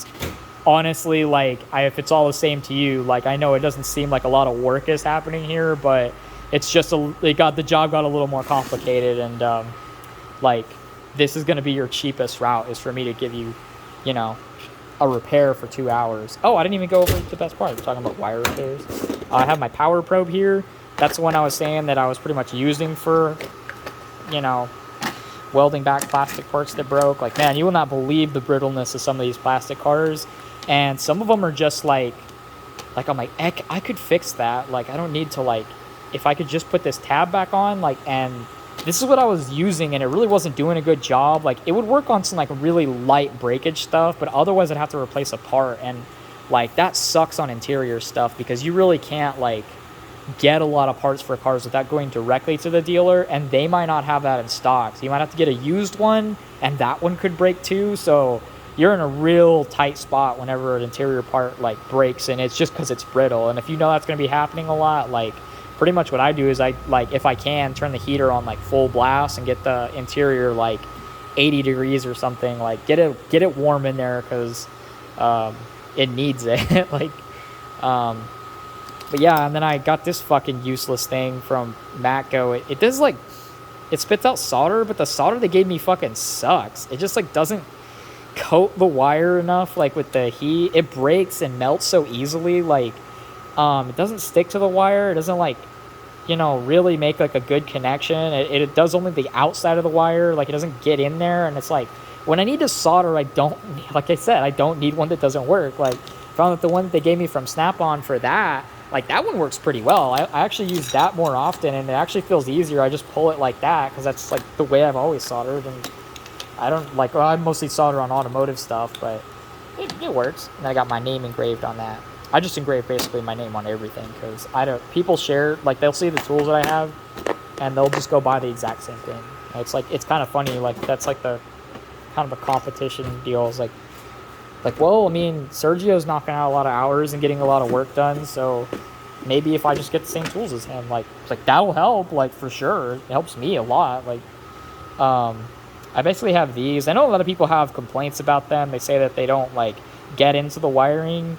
honestly, like, if it's all the same to you, like, I know it doesn't seem like a lot of work is happening here, but it's just the job got a little more complicated. And like, this is going to be your cheapest route, is for me to give you, a repair for 2 hours. Oh, I didn't even go over the best part. We're talking about wire repairs. I have my power probe here. That's the one I was saying that I was pretty much using for, welding back plastic parts that broke. Like, man, you will not believe the brittleness of some of these plastic cars. And some of them are just like, like, I'm like, heck, I could fix that. Like, I don't need to, like, if I could just put this tab back on, like, and this is what I was using, and it really wasn't doing a good job. Like, it would work on some, like, really light breakage stuff, but otherwise I'd have to replace a part, and, like, that sucks on interior stuff, because you really can't, like, get a lot of parts for cars without going directly to the dealer, and they might not have that in stock. So you might have to get a used one, and that one could break too. So you're in a real tight spot whenever an interior part, like, breaks, and it's just because it's brittle. And if you know that's going to be happening a lot, like, pretty much what I do is I, like, if I can, turn the heater on, like, full blast and get the interior, like, 80 degrees or something. Like, get it warm in there, because it needs it. Like, but yeah, and then I got this fucking useless thing from Matco. It does, like, it spits out solder, but the solder they gave me fucking sucks. It just, like, doesn't coat the wire enough, like, with the heat. It breaks and melts so easily. Like, it doesn't stick to the wire. It doesn't, like, you know, really make, like, a good connection. It does only the outside of the wire. Like, it doesn't get in there. And it's like, when I need to solder, I don't, like I said, I don't need one that doesn't work. Like, found that the one that they gave me from Snap-on for that, like, that one works pretty well. I actually use that more often, and it actually feels easier. I just pull it like that, because that's, like, the way I've always soldered. And I don't, like, well, I mostly solder on automotive stuff, but it works. And I got my name engraved on that. I just engrave basically my name on everything, because people share, like, they'll see the tools that I have, and they'll just go buy the exact same thing. And it's, like, it's kind of funny, like, that's, like, the kind of a competition deal. It's like, well, I mean, Sergio's knocking out a lot of hours and getting a lot of work done, so maybe if I just get the same tools as him, like, it's like, that'll help, like, for sure. It helps me a lot. Like, I basically have these. I know a lot of people have complaints about them. They say that they don't, like, get into the wiring.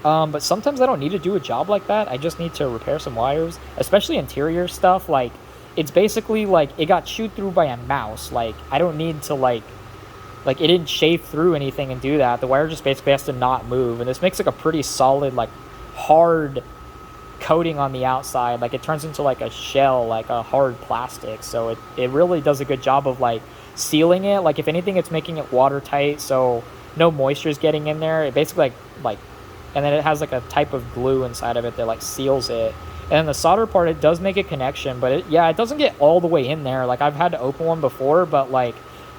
But sometimes I don't need to do a job like that. I just need to repair some wires, especially interior stuff. Like, it's basically, like, it got chewed through by a mouse. Like, I don't need to, like, it didn't shave through anything and do that. The wire just basically has to not move. And this makes, like, a pretty solid, like, hard coating on the outside. Like, it turns into, like, a shell, like a hard plastic. So it really does a good job of, like, sealing it. Like, if anything, it's making it watertight, so no moisture is getting in there. It basically, like, and then it has, like, a type of glue inside of it that, like, seals it. And then the solder part, it does make a connection, but it doesn't get all the way in there. Like, I've had to open one before, but, like,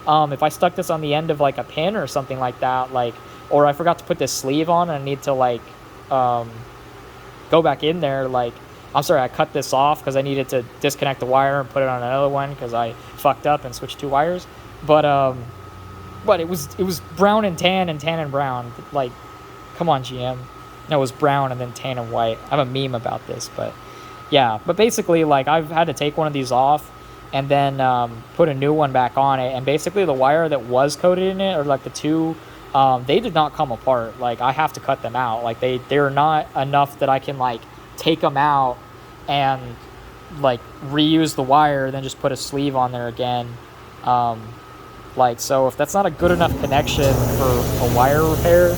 if I stuck this on the end of, like, a pin or something like that, like, or I forgot to put this sleeve on and I need to, like, go back in there, like, I'm sorry, I cut this off because I needed to disconnect the wire and put it on another one because I fucked up and switched two wires. But it was brown and tan and brown. Like, come on, GM. No, it was brown and then tan and white. I have a meme about this, but yeah. But basically, like, I've had to take one of these off and then put a new one back on it. And basically, the wire that was coated in it, or, like, the two, they did not come apart. Like, I have to cut them out. Like, they're not enough that I can, like, take them out and, like, reuse the wire, then just put a sleeve on there again. Like, so if that's not a good enough connection for a wire repair,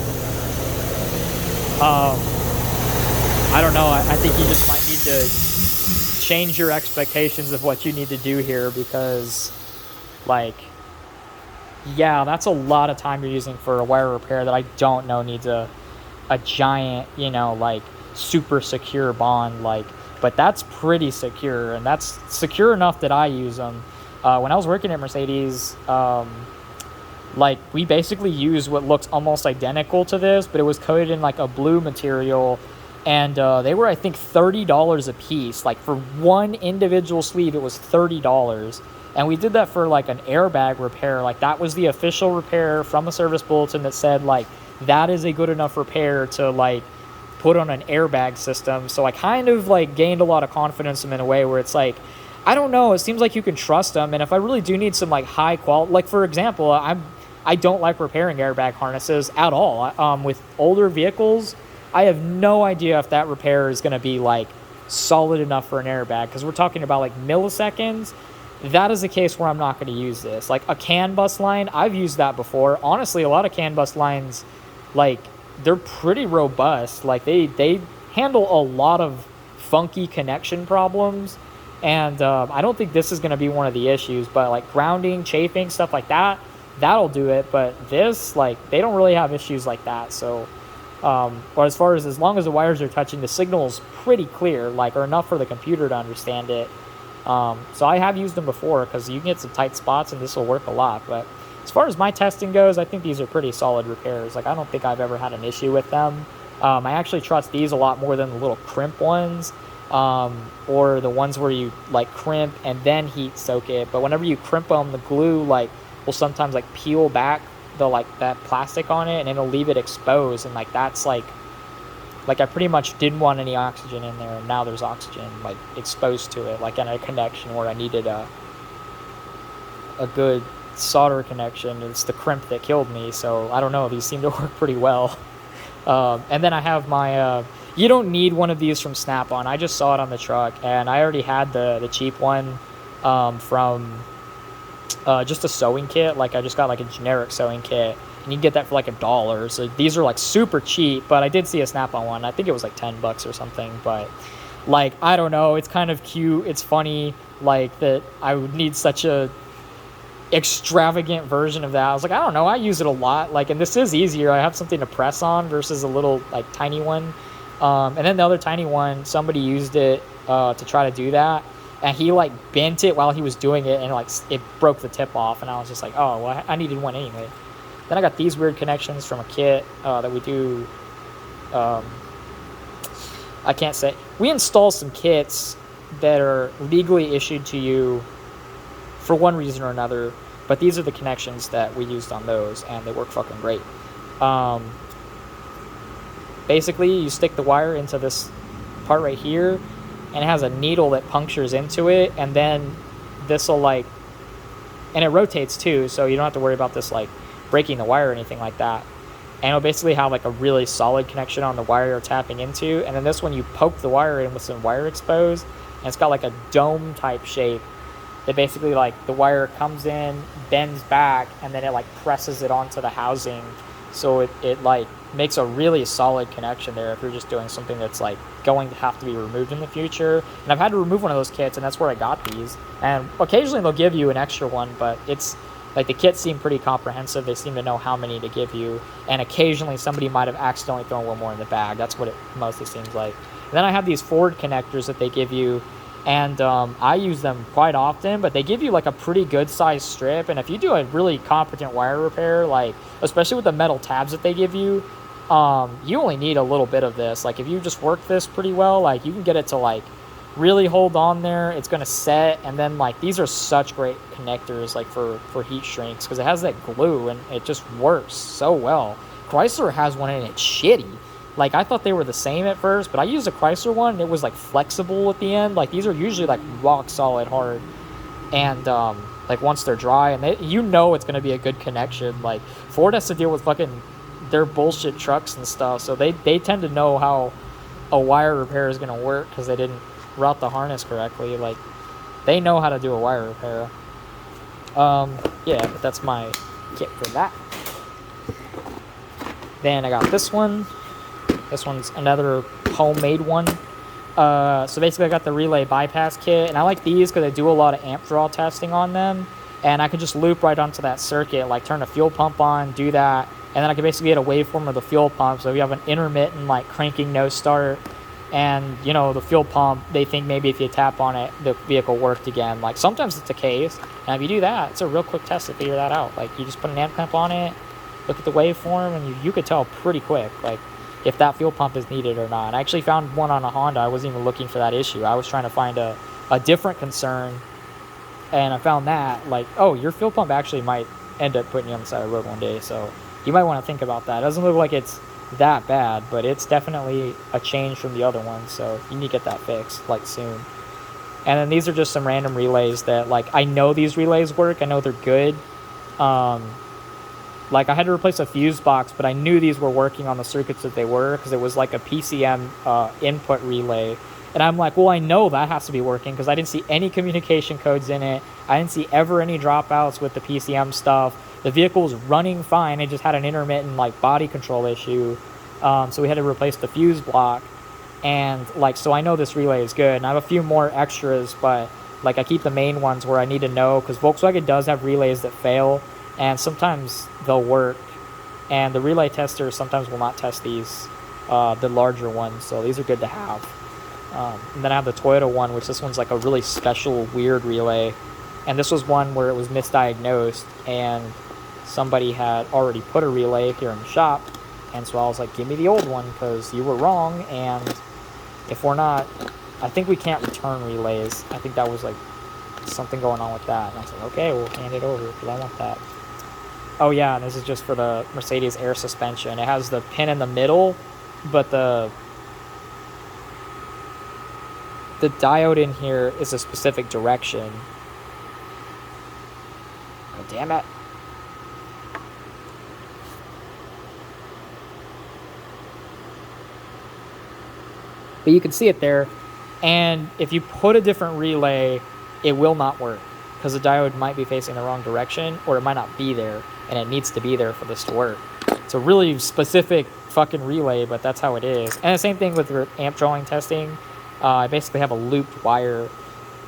I don't know. I think you just might need to change your expectations of what you need to do here, because, like, yeah, that's a lot of time you're using for a wire repair that I don't know needs a giant, you know, like, super secure bond, like, but that's pretty secure, and that's secure enough that I use them. When I was working at Mercedes, like, we basically used what looks almost identical to this, but it was coated in, like, a blue material, and they were, I think, $30 a piece. Like, for one individual sleeve, it was $30, and we did that for, like, an airbag repair. Like, that was the official repair from the service bulletin that said, like, that is a good enough repair to, like, put on an airbag system. So I kind of, like, gained a lot of confidence in them in a way where it's like, I don't know, it seems like you can trust them. And if I really do need some, like, high quality, like, for example, I don't like repairing airbag harnesses at all. With older vehicles, I have no idea if that repair is going to be, like, solid enough for an airbag, because we're talking about, like, milliseconds. That is a case where I'm not going to use this. Like, a CAN bus line, I've used that before. Honestly, a lot of CAN bus lines, like, they're pretty robust. Like, they handle a lot of funky connection problems, and I don't think this is going to be one of the issues. But, like, grounding, chafing, stuff like that, that'll do it. But this, like, they don't really have issues like that. So But as long as the wires are touching, the signal's pretty clear, like, or enough for the computer to understand it. So I have used them before because you can get some tight spots and this will work a lot. But as far as my testing goes, I think these are pretty solid repairs. Like, I don't think I've ever had an issue with them. I actually trust these a lot more than the little crimp ones, or the ones where you like crimp and then heat soak it. But whenever you crimp them, the glue like will sometimes like peel back the like that plastic on it and it'll leave it exposed, and like that's like I pretty much didn't want any oxygen in there, and now there's oxygen like exposed to it, like in a connection where I needed a good solder connection. It's the crimp that killed me, so I don't know, these seem to work pretty well. And then I have my you don't need one of these from Snap-on. I just saw it on the truck, and I already had the cheap one from just a sewing kit. Like, I just got like a generic sewing kit, and you can get that for like $1. So these are like super cheap, but I did see a Snap-on one. I think it was like $10 or something, but like, I don't know, it's kind of cute, it's funny, like, that I would need such a extravagant version of that. I was like, I don't know, I use it a lot, like, and this is easier. I have something to press on versus a little like tiny one. And then the other tiny one, somebody used it to try to do that, and he like bent it while he was doing it, and like it broke the tip off, and I was just like, oh well, I needed one anyway. Then I got these weird connections from a kit that we do. I can't say, we install some kits that are legally issued to you for one reason or another, but these are the connections that we used on those, and they work fucking great. Basically, you stick the wire into this part right here, and it has a needle that punctures into it, and then this will like, and it rotates too, so you don't have to worry about this like breaking the wire or anything like that. And it'll basically have like a really solid connection on the wire you're tapping into, and then this one you poke the wire in with some wire exposed, and it's got like a dome type shape that basically like the wire comes in, bends back, and then it like presses it onto the housing, so it like makes a really solid connection there if you're just doing something that's like going to have to be removed in the future. And I've had to remove one of those kits, and that's where I got these. And occasionally they'll give you an extra one, but it's like the kits seem pretty comprehensive. They seem to know how many to give you, and occasionally somebody might have accidentally thrown one more in the bag. That's what it mostly seems like. And then I have these Ford connectors that they give you, and I use them quite often, but they give you like a pretty good sized strip, and if you do a really competent wire repair, like especially with the metal tabs that they give you, you only need a little bit of this. Like, if you just work this pretty well, like you can get it to like really hold on there. It's gonna set, and then like these are such great connectors like for heat shrinks, because it has that glue and it just works so well. Chrysler has one and it's shitty. Like, I thought they were the same at first, but I used a Chrysler one and it was like flexible at the end. Like, these are usually like rock solid hard, and like once they're dry, and you know it's gonna be a good connection. Like, Ford has to deal with fucking their bullshit trucks and stuff, so they tend to know how a wire repair is gonna work because they didn't route the harness correctly. Like, they know how to do a wire repair. Yeah, but that's my kit for that. Then I got this one. This one's another homemade one. So basically I got the relay bypass kit, and I like these because I do a lot of amp draw testing on them, and I can just loop right onto that circuit, like turn a fuel pump on, do that, and then I can basically get a waveform of the fuel pump. So if you have an intermittent like cranking no start, and you know the fuel pump, they think maybe if you tap on it the vehicle worked again. Like, sometimes it's the case, and if you do that, it's a real quick test to figure that out. Like, you just put an amp clamp on it, look at the waveform, and you could tell pretty quick like if that fuel pump is needed or not. I actually found one on a Honda. I wasn't even looking for that issue. I was trying to find a different concern, and I found that, like, oh, your fuel pump actually might end up putting you on the side of the road one day, so you might want to think about that. It doesn't look like it's that bad, but it's definitely a change from the other ones, so you need to get that fixed like soon. And then these are just some random relays that, like, I know these relays work. I know they're good. Like, I had to replace a fuse box, but I knew these were working on the circuits that they were, because it was like a PCM input relay. And I'm like, well, I know that has to be working, because I didn't see any communication codes in it. I didn't see ever any dropouts with the PCM stuff. The vehicle was running fine. It just had an intermittent like body control issue. So we had to replace the fuse block. And like, so I know this relay is good. And I have a few more extras, but like I keep the main ones where I need to know, because Volkswagen does have relays that fail, and sometimes they'll work And the relay tester sometimes will not test these, the larger ones, so these are good to have. And then I have the Toyota one, which this one's like a really special, weird relay. And this was one where it was misdiagnosed, and somebody had already put a relay here in the shop. And so I was like, give me the old one, because you were wrong, and if we're not, I think we can't return relays. I think that was like something going on with that. And I was like, okay, we'll hand it over, because I want that. Oh yeah, and this is just for the Mercedes air suspension. It has the pin in the middle, but the diode in here is a specific direction. Oh, damn it. But you can see it there, and if you put a different relay, it will not work, because the diode might be facing the wrong direction, or it might not be there, and it needs to be there for this to work. It's a really specific fucking relay, but that's how it is. And the same thing with your amp drawing testing. I basically have a looped wire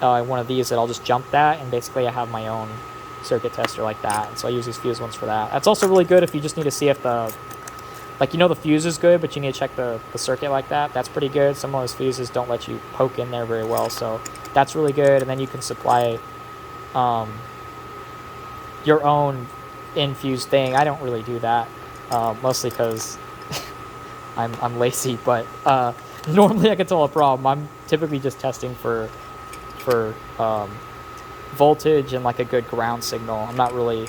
in one of these that I'll just jump that, and basically I have my own circuit tester like that, and so I use these fuse ones for that. That's also really good if you just need to see if the, like, you know, the fuse is good, but you need to check the circuit like that. That's pretty good. Some of those fuses don't let you poke in there very well, so that's really good. And then you can supply your own infused thing. I don't really do that, mostly because I'm lazy, but normally I can tell a problem. I'm typically just testing for voltage and like a good ground signal. I'm not really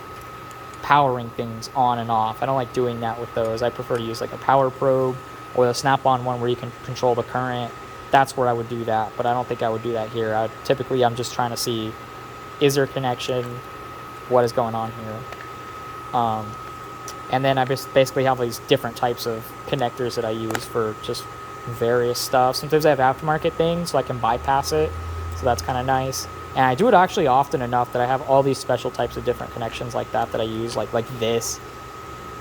powering things on and off. I don't like doing that with those. I prefer to use like a power probe or the snap-on one where you can control the current. That's where I would do that, but I don't think I would do that here. I'm just trying to see, is there a connection? What is going on here? And then I just basically have these different types of connectors that I use for just various stuff. Sometimes I have aftermarket things, so I can bypass it, so that's kind of nice. And I do it actually often enough that I have all these special types of different connections like that I use, like this.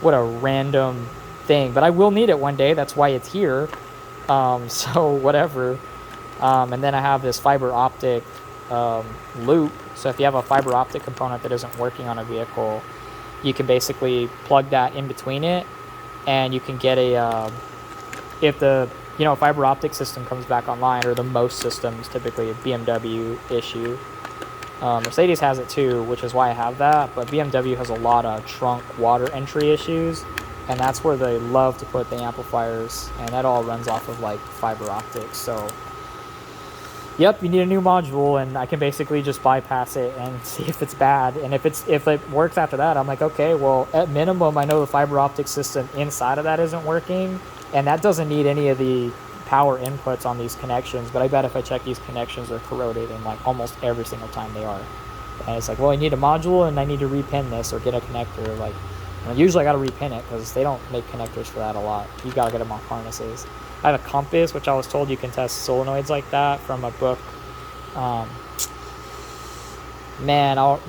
What a random thing, but I will need it one day. That's why it's here. So whatever. And then I have this fiber optic loop. So if you have a fiber optic component that isn't working on a vehicle, you can basically plug that in between it, and you can get a if the fiber optic system comes back online, or the most systems, typically a BMW issue. Mercedes has it too, which is why I have that, but BMW has a lot of trunk water entry issues, and that's where they love to put the amplifiers, and that all runs off of like fiber optics. So yep, you need a new module, and I can basically just bypass it and see if it's bad. And if it works after that, I'm like, okay, well, at minimum, I know the fiber optic system inside of that isn't working, and that doesn't need any of the power inputs on these connections. But I bet if I check these connections, they're corroded, and like almost every single time they are. And it's like, well, I need a module, and I need to repin this or get a connector. Like, usually I got to repin it because they don't make connectors for that a lot. You got to get them on harnesses. I have a compass, which I was told you can test solenoids like that from a book.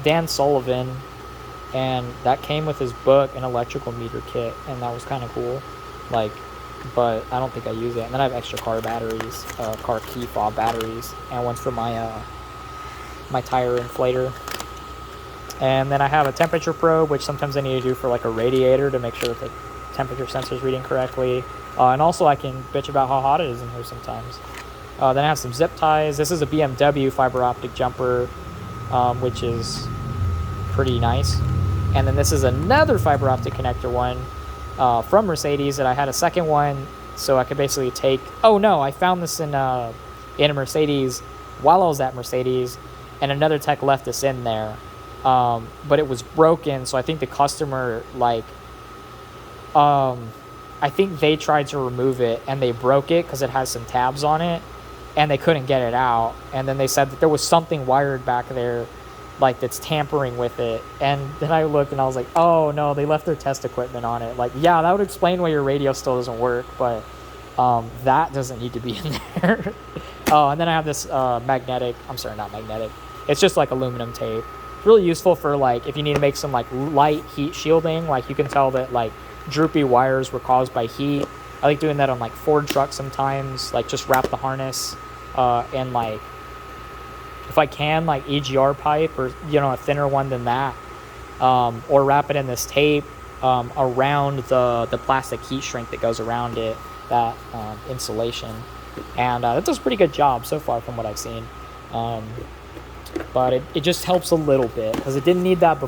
Dan Sullivan, and that came with his book, an electrical meter kit, and that was kind of cool. Like, but I don't think I use it. And then I have extra car batteries, car key fob batteries, and one's for my my tire inflator. And then I have a temperature probe, which sometimes I need to do for like a radiator to make sure that the temperature sensor is reading correctly. And also I can bitch about how hot it is in here sometimes. Then I have some zip ties. This is a BMW fiber optic jumper, which is pretty nice. And then this is another fiber optic connector one from Mercedes that I had a second one, so I could basically take... Oh no, I found this in a Mercedes while I was at Mercedes, and another tech left this in there. But it was broken, so I think the customer, like... I think they tried to remove it, and they broke it because it has some tabs on it, and they couldn't get it out. And then they said that there was something wired back there, like, that's tampering with it. And then I looked, and I was like, oh, no, they left their test equipment on it. Like, yeah, that would explain why your radio still doesn't work, but that doesn't need to be in there. Oh, and then I have this magnetic... I'm sorry, not magnetic. It's just, like, aluminum tape. It's really useful for, like, if you need to make some, like, light heat shielding. Like, you can tell that, like, droopy wires were caused by heat. I like doing that on like Ford trucks sometimes, like just wrap the harness and like, if I can, like EGR pipe, or a thinner one than that, or wrap it in this tape, around the plastic heat shrink that goes around it, that insulation, and that does a pretty good job so far from what I've seen. But it just helps a little bit, because it didn't need that before.